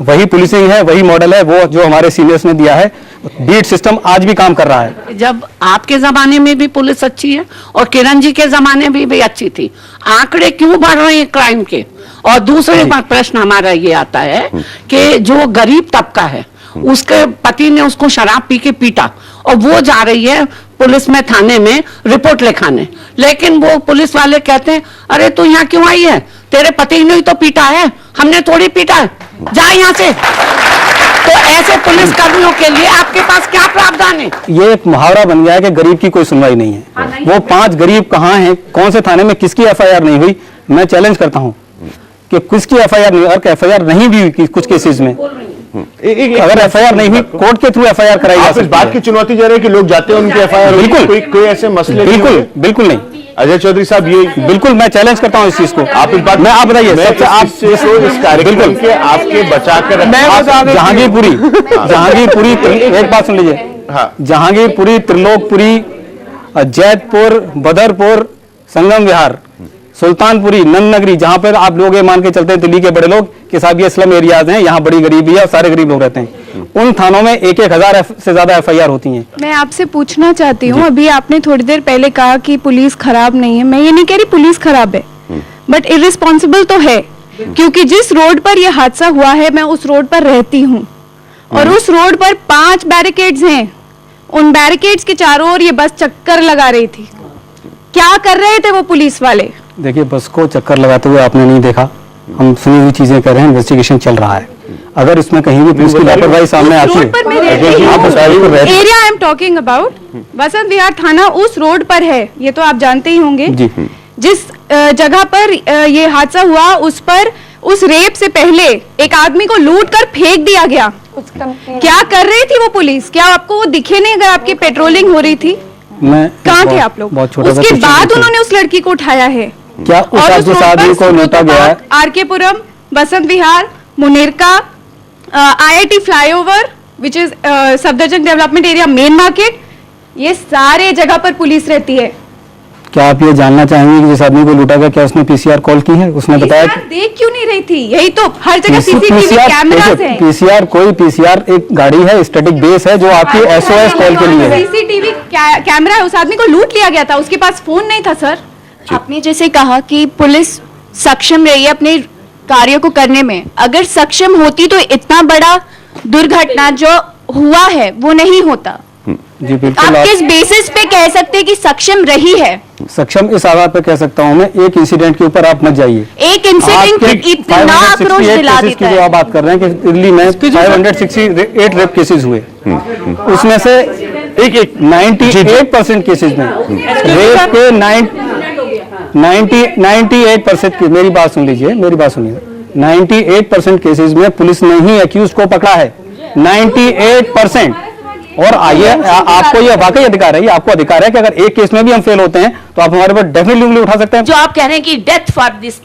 [SPEAKER 3] वही पुलिसिंग है, वही मॉडल है, वो जो हमारे सीनियर्स ने दिया है। बीट सिस्टम आज भी काम कर रहा है।
[SPEAKER 6] जब आपके जमाने में भी पुलिस अच्छी है और किरण जी के जमाने में भी अच्छी थी, आंकड़े क्यों बढ़ रहे हैं क्राइम के? और दूसरे प्रश्न हमारा ये आता है कि जो गरीब तबका है, उसके पति ने उसको शराब पी के पीटा और वो जा रही है पुलिस में, थाने में रिपोर्ट लिखाने, लेकिन वो पुलिस वाले कहते हैं अरे तू यहाँ क्यों आई है, तेरे पति ने ही तो पीटा है, हमने थोड़ी पीटा है, जा यहाँ से। तो ऐसे पुलिस कर्मियों के लिए आपके पास क्या प्रावधान है?
[SPEAKER 3] ये एक मुहावरा बन गया है कि गरीब की कोई सुनवाई नहीं है। वो 5 गरीब कहाँ हैं, कौन से थाने में किसकी एफआईआर नहीं हुई? मैं चैलेंज करता हूँ कि किसकी एफआईआर नहीं, और एफआईआर नहीं भी हुई कुछ केसेस में। अगर एफआईआर नहीं हुई, कोर्ट के थ्रू एफआईआर कराई जा सकती है।
[SPEAKER 1] इस बात की चुनौती जा रही है कि लोग जाते हैं, उनकी एफआईआर
[SPEAKER 3] बिल्कुल
[SPEAKER 1] कोई ऐसे मसले
[SPEAKER 3] बिल्कुल नहीं।
[SPEAKER 1] अजय चौधरी साहब, ये
[SPEAKER 3] बिल्कुल मैं चैलेंज करता हूँ इस चीज को।
[SPEAKER 1] आप इस बात,
[SPEAKER 3] मैं आप बताइए सबसे, आप
[SPEAKER 1] इस कार्यक्रम के आपके बचा कर
[SPEAKER 3] जहांगीरपुरी एक बात सुन लीजिए। जहांगीरपुरी, त्रिलोकपुरी, जैतपुर, बदरपुर, संगम विहार, सुल्तानपुरी, नंद नगरी, जहां पर आप लोग ये मान के चलते हैं दिल्ली के बड़े लोग कि साहब ये स्लम एरियाज हैं, यहाँ बड़ी गरीबी है और सारे गरीब लोग रहते हैं, उन थानों में 1,000 से ज्यादा एफआईआर होती हैं।
[SPEAKER 5] मैं आपसे पूछना चाहती हूँ, अभी आपने थोड़ी देर पहले कहा कि पुलिस खराब नहीं है। मैं ये नहीं कह रही पुलिस खराब है, बट इररिस्पॉन्सिबल तो है, क्योंकि जिस रोड पर यह हादसा हुआ है मैं उस रोड पर रहती हूँ और उस रोड पर 5 बैरिकेड्स हैं। उन बैरिकेड्स के चारों ओर ये बस चक्कर लगा रही थी। क्या कर रहे थे वो पुलिस वाले?
[SPEAKER 3] देखिए, बस को चक्कर लगाते हुए आपने नहीं देखा, हम सुनी हुई चीजें कर रहे हैं, इन्वेस्टिगेशन चल रहा है। अगर इसमें कहीं भी पुलिस की लापरवाही सामने आती है,
[SPEAKER 5] area I am talking about, Basant Vihar थाना उस रोड पर है, ये तो आप जानते ही होंगे। जिस जगह पर ये हादसा हुआ, उस पर उस रेप से पहले एक आदमी को लूट कर फेंक दिया गया। क्या कर रही थी वो पुलिस? क्या आपको वो दिखे नहीं अगर आपकी पेट्रोलिंग हो रही थी? कहाँ थे आप लोग? उसके बाद उन्होंने उस लड़की को उठाया है।
[SPEAKER 3] क्या उस आदमी को नोटा गया है?
[SPEAKER 5] RK Puram, Basant Vihar, मुनेरका, IIT flyover, which is Safdarjung development area, main market, ये सारे जगह पर पुलिस रहती है।
[SPEAKER 3] क्या आप ये जानना चाहेंगे कि जिस आदमी को लूटा गया क्या उसने पीसीआर कॉल की है? उसने बताया कि
[SPEAKER 13] देख क्यों नहीं रही थी? यही तो हर जगह सीसीटीवी कैमरास है।
[SPEAKER 3] पीसीआर कोई पीसीआर एक गाड़ी है, स्टैटिक बेस है जो आपकी एसओएस कॉल के लिए है।
[SPEAKER 13] सीसीटीवी कैमरा है, उस आदमी को लूट लिया गया था, उसके पास फोन नहीं था सर।
[SPEAKER 14] आपने जैसे कहा कि पुलिस सक्षम रही है अपने कार्यों को करने में, अगर सक्षम होती तो इतना बड़ा दुर्घटना जो हुआ है वो नहीं होता।
[SPEAKER 3] जी बिल्कुल।
[SPEAKER 14] आप किस बेसिस पे कह सकते हैं कि सक्षम रही है?
[SPEAKER 3] सक्षम इस आधार पर कह सकता हूं मैं, एक इंसिडेंट के ऊपर आप मत जाइए।
[SPEAKER 14] एक इंसिडेंट इतना आक्रोश दिला देता है।
[SPEAKER 3] जो आप बात कर रहे हैं कि दिल्ली में 568 रेप केसेस हुए, उसमें से 98% केसेस में रेप के 98% की, मेरी बात सुन लीजिए, 98% केसेस में पुलिस ने ही एक्यूज को पकड़ा है, 98%। और आइए, आपको ये वाकई अधिकार है, ये आपको अधिकार है कि अगर एक केस में भी हम फेल होते हैं तो आप हमारे पर डेफिनेटली उंगली उठा सकते हैं।
[SPEAKER 15] जो आप कह रहे हैं कि death for this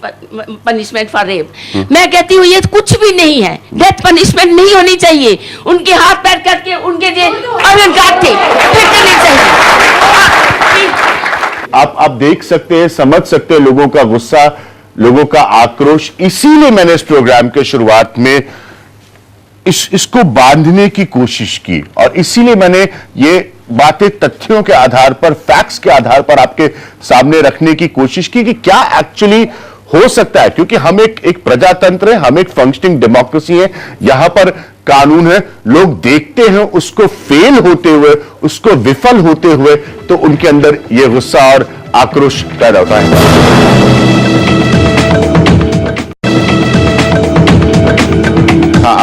[SPEAKER 15] punishment for rape, मैं कहती हूँ ये कुछ भी नहीं है, डेथ पनिशमेंट नहीं होनी चाहिए। उनके हाथ पैर करके उनके जो ऑर्गन काट थे फिर करनी चाहिए।
[SPEAKER 1] आप देख सकते हैं, समझ सकते हैं लोगों का गुस्सा, लोगों का आक्रोश। इसीलिए मैंने इस प्रोग्राम के शुरुआत में इसको बांधने की कोशिश की और इसीलिए मैंने ये बातें तथ्यों के आधार पर, फैक्ट्स के आधार पर आपके सामने रखने की कोशिश की कि क्या एक्चुअली हो सकता है। क्योंकि हम एक प्रजातंत्र है, हम एक फंक्शनिंग डेमोक्रेसी है, यहां पर कानून है, लोग देखते हैं उसको फेल होते हुए, उसको विफल होते हुए, तो उनके अंदर यह गुस्सा और आक्रोश पैदा होता है।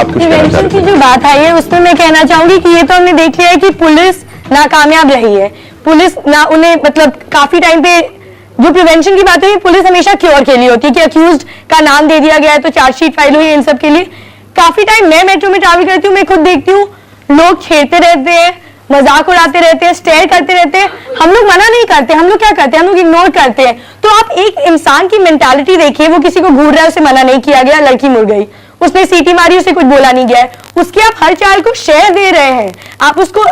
[SPEAKER 5] प्रिवेंशन की जो बात आई है उसमें मैं कहना चाहूंगी कि ये तो हमने देख लिया है कि पुलिस नाकामयाब रही है। पुलिस ना उन्हें मतलब काफी टाइम पे जो प्रिवेंशन की बात हुई, पुलिस हमेशा क्योर के लिए होती है कि अक्यूज्ड का नाम दे दिया गया है तो चार्जशीट फाइल हुई है, इन सब के लिए। काफी टाइम मैं मेट्रो में ट्रैवल करती हूँ, मैं खुद देखती हूँ लोग छेड़ते रहते हैं, मजाक उड़ाते रहते हैं, स्टेयर करते रहते हैं। हम लोग मना नहीं करते, हम लोग क्या करते हैं, हम लोग इग्नोर करते हैं। तो आप एक इंसान की मेंटालिटी देखिए, वो किसी को घूर रहा है, उसे मना नहीं किया गया, लड़की मुड़ गई, उसने सीटी मारी, उसे कुछ बोला नहीं गया है, उसके आप हर चाल को शेयर दे रहे हैं, आप उसको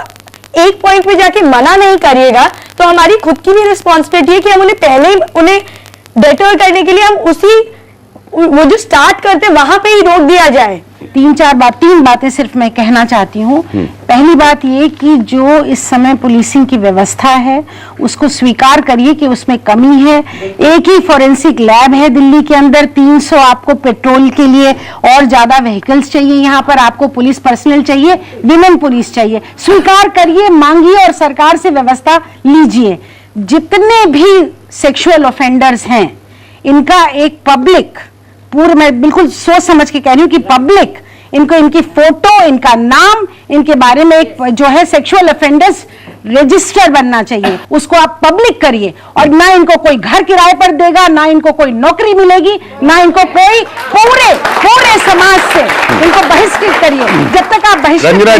[SPEAKER 5] एक पॉइंट पे जाके मना नहीं करिएगा तो हमारी खुद की भी रिस्पॉन्सिबिलिटी है कि हम उन्हें पहले ही उन्हें डेटर करने के लिए हम उसी वो जो स्टार्ट करते वहां पे ही रोक दिया जाए।
[SPEAKER 6] तीन बातें सिर्फ मैं कहना चाहती हूँ। पहली बात ये कि जो इस समय पुलिसिंग की व्यवस्था है उसको स्वीकार करिए कि उसमें कमी है। एक ही फॉरेंसिक लैब है दिल्ली के अंदर, 300 आपको पेट्रोल के लिए और ज्यादा व्हीकल्स चाहिए, यहाँ पर आपको पुलिस पर्सनल चाहिए, विमेन पुलिस चाहिए। स्वीकार करिए, मांगिए और सरकार से व्यवस्था लीजिए। जितने भी सेक्सुअल ऑफेंडर्स हैं इनका एक पब्लिक, पूर्व मैं बिल्कुल सोच समझ के कह रही हूँ कि पब्लिक इनको, इनकी फोटो, इनका नाम, इनके बारे में एक जो है सेक्सुअल ऑफेंडर्स रजिस्टर बनना चाहिए, उसको आप पब्लिक करिए। और ना इनको कोई घर किराए पर देगा, ना इनको कोई नौकरी मिलेगी, ना इनको कोई, पूरे समाज से इनको बहिष्कृत करिए। जब तक आप बहिष्कृत
[SPEAKER 1] रंजना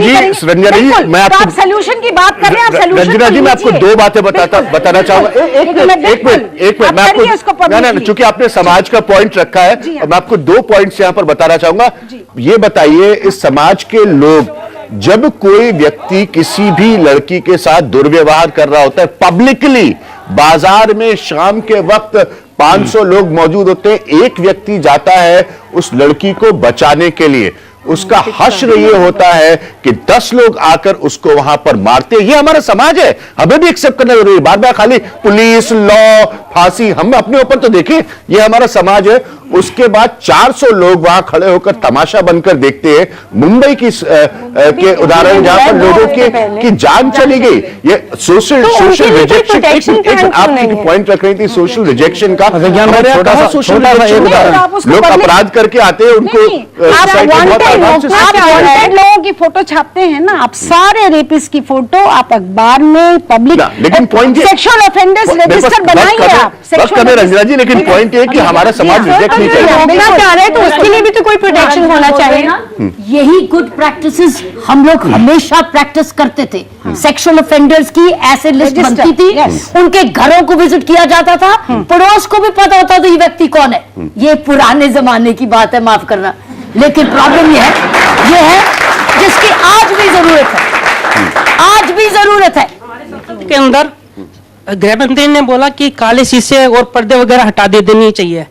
[SPEAKER 1] जी, मैं
[SPEAKER 6] आप सोल्यूशन की बात कर रहे हैं, आप सोल्यूशन
[SPEAKER 1] रंजना जी, मैं आपको दो बातें बताना चाहूंगा। एक मिनट मैं आपको, चूंकि आपने समाज का पॉइंट रखा है, मैं आपको 2 पॉइंट्स यहां पर बताना चाहूंगा। ये बताइए, इस समाज के लोग, जब कोई व्यक्ति किसी भी लड़की के साथ दुर्व्यवहार कर रहा होता है पब्लिकली, बाजार में शाम के वक्त 500 लोग मौजूद होते हैं, एक व्यक्ति जाता है उस लड़की को बचाने के लिए, उसका हश्र ये होता है कि 10 लोग आकर उसको वहां पर मारते हैं। ये हमारा समाज है, हमें भी एक्सेप्ट करना जरूरी है। बार बार खाली पुलिस, लॉ, फांसी, हम अपने ऊपर तो देखें, ये हमारा समाज है। उसके बाद 400 लोग वहां खड़े होकर तमाशा बनकर देखते हैं। मुंबई की के उदाहरण जहां पर लोगों की जान चली गई। ये सोशल रिजेक्शन, आपकी पॉइंट रख रही थी सोशल रिजेक्शन का, लोग अपराध करके आते हैं, उनको
[SPEAKER 6] लोगों की फोटो छापते हैं ना, आप सारे रेपिस्ट की फोटो आप अखबार में पब्लिक,
[SPEAKER 1] लेकिन पॉइंट
[SPEAKER 6] सेक्सुअल ऑफेंडर्स रजिस्टर बनाइए आप।
[SPEAKER 1] रंजना जी, लेकिन पॉइंट ये कि हमारा समाज रिजेक्ट नहीं
[SPEAKER 5] चाह रहे तो उसके लिए भी तो कोई प्रोटेक्शन होना चाहिए।
[SPEAKER 2] यही गुड प्रैक्टिसेस हम लोग हमेशा प्रैक्टिस करते थे। सेक्सुअल ऑफेंडर्स की ऐसे लिस्ट बनती थी, उनके घरों को विजिट किया जाता था, पड़ोस को भी पता होता था ये व्यक्ति कौन है। ये पुराने जमाने की बात है, माफ करना, लेकिन प्रॉब्लम ये है जिसकी आज भी जरूरत है, आज भी जरूरत है।
[SPEAKER 15] के अंदर
[SPEAKER 16] गृह मंत्री ने बोला कि काले शीशे और पर्दे वगैरह हटा देनी चाहिए।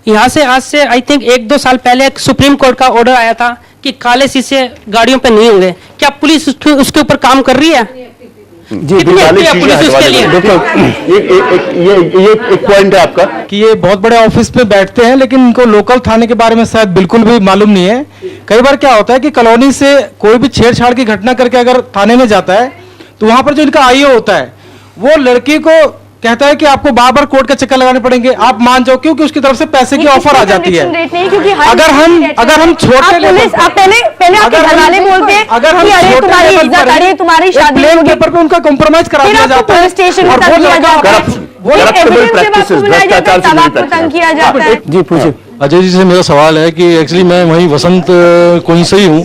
[SPEAKER 16] यहाँ से आज से आई थिंक 1-2 साल पहले एक सुप्रीम कोर्ट का ऑर्डर आया था कि काले शीशे गाड़ियों पे नहीं होंगे। क्या पुलिस उसके ऊपर काम कर रही है?
[SPEAKER 1] जी, पुलिस उसके लिए ये एक पॉइंट है आपका
[SPEAKER 17] कि ये बहुत बड़े ऑफिस पे बैठते हैं, लेकिन इनको लोकल थाने के बारे में शायद बिल्कुल भी मालूम नहीं है। कई बार क्या होता है कि कॉलोनी से कोई भी छेड़छाड़ की घटना करके अगर थाने में जाता है तो वहां पर जो इनका आईओ होता है वो लड़की को कहता है कि आपको बार बार कोर्ट का चक्कर लगाने पड़ेंगे, आप मान जाओ, क्योंकि उसकी तरफ से पैसे की ऑफर आ जाती है। अगर हम छोटे लेवल पेपर पे उनका कॉम्प्रोमाइज करा दिया जाता है
[SPEAKER 3] जी पूछिए।
[SPEAKER 17] अजय जी से मेरा सवाल है कि एक्चुअली मैं वहीं वसंत कोई से ही हूँ,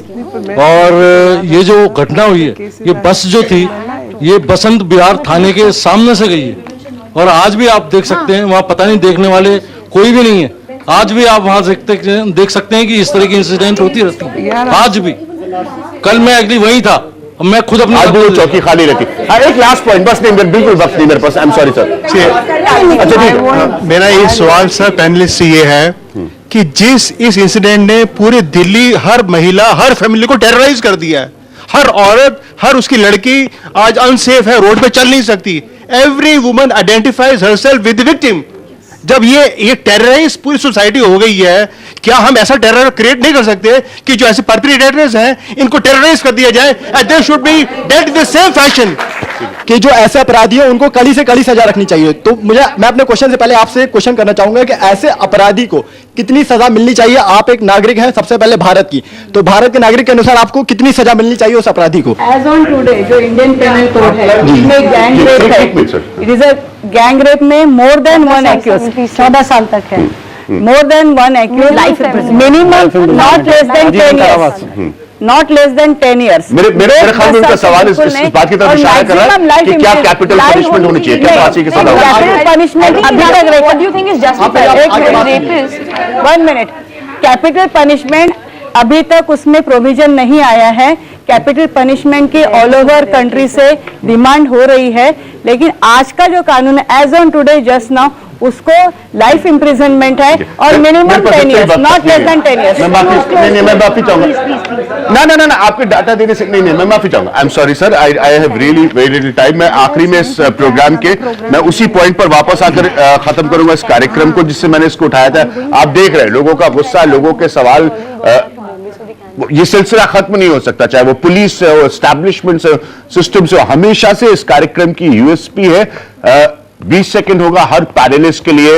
[SPEAKER 17] और ये जो घटना हुई है, ये बस जो थी ये बसंत बिहार थाने के सामने से गई है, और आज भी आप देख सकते हैं वहाँ पता नहीं देखने वाले कोई भी नहीं है। आज भी आप वहाँ देख सकते हैं कि इस तरह की इंसिडेंट होती रहती है आज भी। कल मैं एक्चुअली वहीं था, मैं खुद अपनी
[SPEAKER 1] चौकी खाली रहती। एक लास्ट पॉइंट बस, नहीं बिल्कुल वक्त नहीं मेरे पास, आई एम सॉरी सर। अच्छा,
[SPEAKER 18] मेरा ये सवाल सर पैनलिस्ट से ये है कि इस इंसिडेंट ने पूरे दिल्ली, हर महिला, हर फैमिली को टेरराइज कर दिया है। हर औरत, हर उसकी लड़की आज अनसेफ है, रोड पे चल नहीं सकती। Every woman identifies herself with victim. जब ये टेरराइज पूरी सोसाइटी हो गई है, क्या हम ऐसा टेरर क्रिएट नहीं कर सकते कि जो ऐसे परपेट्रेटर्स हैं इनको टेरराइज कर दिया जाए and they should be dealt in the same fashion?
[SPEAKER 19] कि जो ऐसे अपराधी हैं उनको कड़ी से कड़ी सजा रखनी चाहिए। तो मैं अपने क्वेश्चन से पहले आपसे क्वेश्चन करना चाहूंगा कि ऐसे अपराधी को कितनी सजा मिलनी चाहिए? आप एक नागरिक हैं सबसे पहले भारत की, तो भारत के नागरिक के अनुसार आपको कितनी सजा मिलनी चाहिए उस अपराधी को?
[SPEAKER 4] एज ऑन टुडे जो इंडियन पेनल कोड है इसमें गैंग रेप है, it is a gang rape में मोर देन 1 एक्यूज 14 साल तक है, more than 1 accused life minimum, not less than 10 years, not less than 10 years.
[SPEAKER 1] मेरे ख्याल में उनका सवाल इस बात की तरफ इशारा कर रहा है कि क्या कैपिटल पनिशमेंट होनी चाहिए, क्या फांसी की सजा होनी चाहिए?
[SPEAKER 4] कैपिटल पनिशमेंट अभी तक what do you think is justified? 1 minute, capital punishment अभी तक उसमें प्रोविजन नहीं आया है। कैपिटल पनिशमेंट की ऑल ओवर कंट्री से डिमांड हो रही है, लेकिन आज का जो कानून है as on today just now उसको लाइफ इम्प्रिजनमेंट है और minimum 10 years, not less than 10 years.
[SPEAKER 1] मैं माफी चाहूंगा। ना आपके डाटा देने से नहीं, मैं माफी चाहूंगा। I am sorry sir, I have really very little time. मैं आखिरी में इस प्रोग्राम के मैं उसी पॉइंट पर वापस आकर खत्म करूंगा इस कार्यक्रम को जिससे मैंने इसको उठाया था। आप देख रहे हैं लोगों का गुस्सा, लोगों के सवाल, ये सिलसिला खत्म नहीं हो सकता, चाहे वो पुलिस से हो, एस्टैब्लिशमेंट से हो, सिस्टम से हो। हमेशा से इस कार्यक्रम की यूएसपी है 20 सेकंड होगा हर पैनलिस्ट के लिए,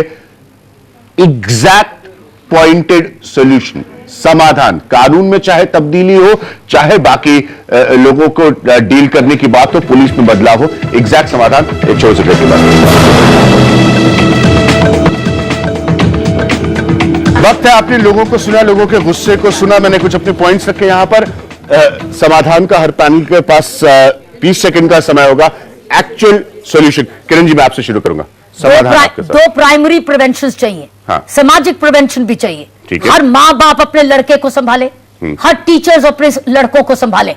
[SPEAKER 1] एग्जैक्ट पॉइंटेड सॉल्यूशन, समाधान। कानून में चाहे तब्दीली हो, चाहे बाकी लोगों को डील करने की बात हो, पुलिस में बदलाव हो, एग्जैक्ट समाधान। एक छोटे से ब्रेक के बाद वक्त है। आपने लोगों को सुना, लोगों के गुस्से को सुना, मैंने कुछ अपने पॉइंट्स रखे यहां पर। समाधान का हर पैनल के पास 20 सेकंड का समय होगा। एक्चुअल सॉल्यूशन, किरण जी मैं आपसे शुरू करूंगा।
[SPEAKER 2] दो प्राइमरी प्रिवेंशन चाहिए,
[SPEAKER 1] हाँ।
[SPEAKER 2] सामाजिक प्रिवेंशन भी चाहिए।
[SPEAKER 1] ठीक है।
[SPEAKER 2] हर माँ बाप अपने लड़के को संभाले, हर टीचर्स अपने लड़कों को संभाले।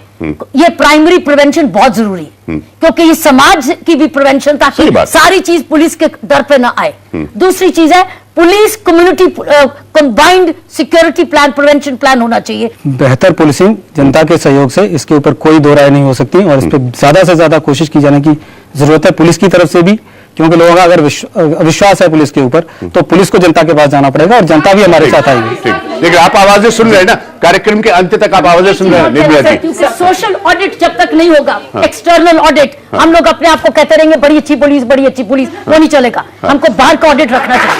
[SPEAKER 2] ये प्राइमरी प्रिवेंशन बहुत जरूरी है, क्योंकि ये समाज की भी प्रिवेंशन, ताकि सारी चीज पुलिस के दर पे ना आए। दूसरी चीज है police community combined security plan, prevention plan होना चाहिए।
[SPEAKER 3] बेहतर पुलिसिंग जनता के सहयोग से, इसके ऊपर कोई दो राय नहीं हो सकती, और इस पर ज्यादा से ज्यादा कोशिश की जाने की जरूरत है पुलिस की तरफ से भी, क्योंकि लोगों का अगर अविश्वास है पुलिस के ऊपर तो पुलिस को जनता के पास जाना पड़ेगा, और जनता भी हमारे साथ आएगी।
[SPEAKER 1] देखिए आप आवाजें सुन रहे हैं ना, कार्यक्रम के अंत तक आप आवाजें सुन रहे हैं निर्भया जी।
[SPEAKER 2] सोशल ऑडिट जब तक नहीं होगा, एक्सटर्नल ऑडिट, हम लोग अपने आप को कहते रहेंगे बड़ी अच्छी पुलिस, बड़ी अच्छी पुलिस, वो नहीं चलेगा। हमको बाहर का ऑडिट रखना चाहिए।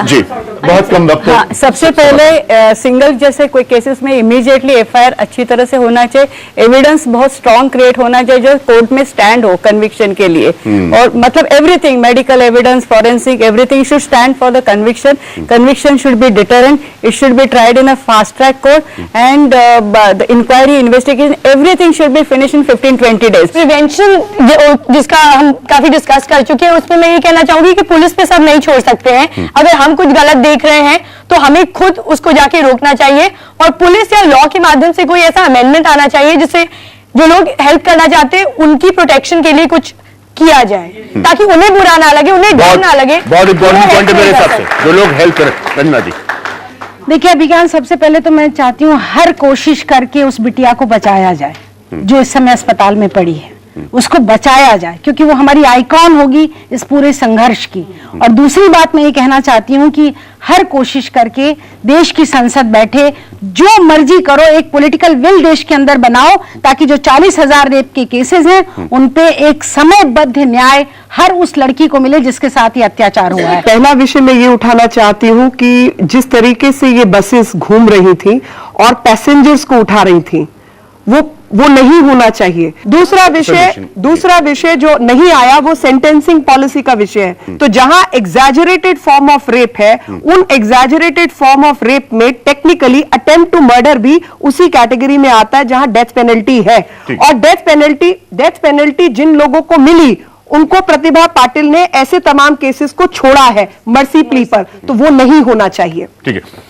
[SPEAKER 1] जी बहुत कम वक्त है।
[SPEAKER 4] हाँ, सबसे पहले सिंगल जैसे कोई केसेस में इमीडिएटली एफआईआर अच्छी तरह से होना चाहिए, एविडेंस बहुत स्ट्रांग क्रिएट होना चाहिए जो कोर्ट में स्टैंड हो कन्विक्शन के लिए, और मतलब everything, medical evidence, forensic, everything should stand for the conviction. Conviction should be deterrent, it should be tried in a fast track court, and the inquiry, investigation, everything should be finish in 15-20 days.
[SPEAKER 5] Prevention जिसका हम काफी discuss कर चुके हैं, उसमें मैं ये कहना चाहूंगी कि पुलिस पे सब नहीं छोड़ सकते हैं। अगर हम कुछ गलत देख रहे हैं तो हमें खुद उसको जाके रोकना चाहिए, और पुलिस या लॉ के माध्यम से कोई ऐसा अमेंडमेंट आना चाहिए जिससे जो लोग हेल्प करना चाहते हैं उनकी प्रोटेक्शन के लिए कुछ किया जाए, ताकि उन्हें बुरा ना लगे, उन्हें डर ना लगे।
[SPEAKER 1] बहुत इंपॉर्टेंट पॉइंट है मेरे हिसाब से, जो लोग हेल्प करें। रंजना जी,
[SPEAKER 6] देखिए अभिज्ञान, सबसे पहले तो मैं चाहती हूँ हर कोशिश करके उस बिटिया को बचाया जाए जो इस समय अस्पताल में पड़ी है, उसको बचाया जाए, क्योंकि वो हमारी आइकॉन होगी इस पूरे संघर्ष की। और दूसरी बात मैं ये कहना चाहती हूँ कि हर कोशिश करके देश की संसद बैठे, जो मर्जी करो, एक पॉलिटिकल विल देश के अंदर बनाओ, ताकि जो 40,000 रेप के केसेस हैं उन पे एक समयबद्ध न्याय हर उस लड़की को मिले जिसके साथ ये अत्याचार हुआ है।
[SPEAKER 7] पहला विषय मैं ये उठाना चाहती हूँ कि जिस तरीके से ये बसेस घूम रही थी और पैसेंजर्स को उठा रही थी, वो नहीं होना चाहिए। दूसरा विषय जो नहीं आया वो सेंटेंसिंग पॉलिसी का विषय है। तो जहां एग्जैजरेटेड फॉर्म ऑफ रेप है, उन एग्जैजरेटेड फॉर्म ऑफ रेप में टेक्निकली अटेम्प्ट टू मर्डर भी उसी कैटेगरी में आता है जहां डेथ पेनल्टी है। और डेथ पेनल्टी जिन लोगों को मिली उनको प्रतिभा पाटिल ने ऐसे तमाम केसेस को छोड़ा है मर्सी प्ली पर, तो वो नहीं होना चाहिए।
[SPEAKER 1] ठीक है,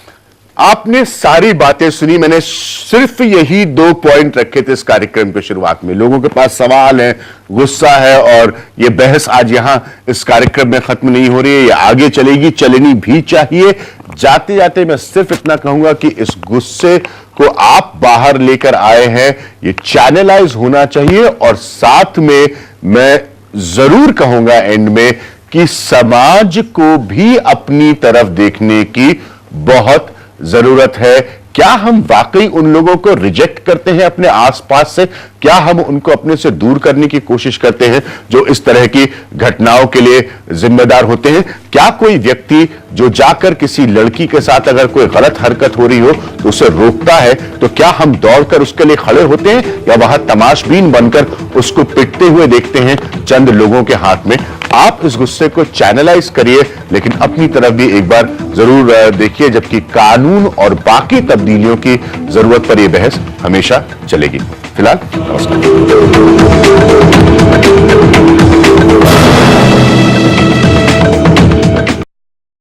[SPEAKER 1] आपने सारी बातें सुनी। मैंने सिर्फ यही 2 पॉइंट रखे थे इस कार्यक्रम की शुरुआत में। लोगों के पास सवाल है, गुस्सा है, और ये बहस आज यहां इस कार्यक्रम में खत्म नहीं हो रही है, ये आगे चलेगी, चलनी भी चाहिए। जाते जाते मैं सिर्फ इतना कहूंगा कि इस गुस्से को आप बाहर लेकर आए हैं, ये चैनलाइज होना चाहिए। और साथ में मैं जरूर कहूंगा एंड में कि समाज को भी अपनी तरफ देखने की बहुत जरूरत है। क्या हम वाकई उन लोगों को रिजेक्ट करते हैं अपने आसपास से? क्या हम उनको अपने से दूर करने की कोशिश करते हैं जो इस तरह की घटनाओं के लिए जिम्मेदार होते हैं? क्या कोई व्यक्ति जो जाकर किसी लड़की के साथ अगर कोई गलत हरकत हो रही हो तो उसे रोकता है, तो क्या हम दौड़कर उसके लिए खड़े होते हैं, या वहां तमाशबीन बनकर उसको पिटते हुए देखते हैं चंद लोगों के हाथ में? आप इस गुस्से को चैनलाइज करिए, लेकिन अपनी तरफ भी एक बार जरूर देखिए, जबकि कानून और बाकी तब्दीलियों की जरूरत पर यह बहस हमेशा चलेगी। फिलहाल नमस्कार।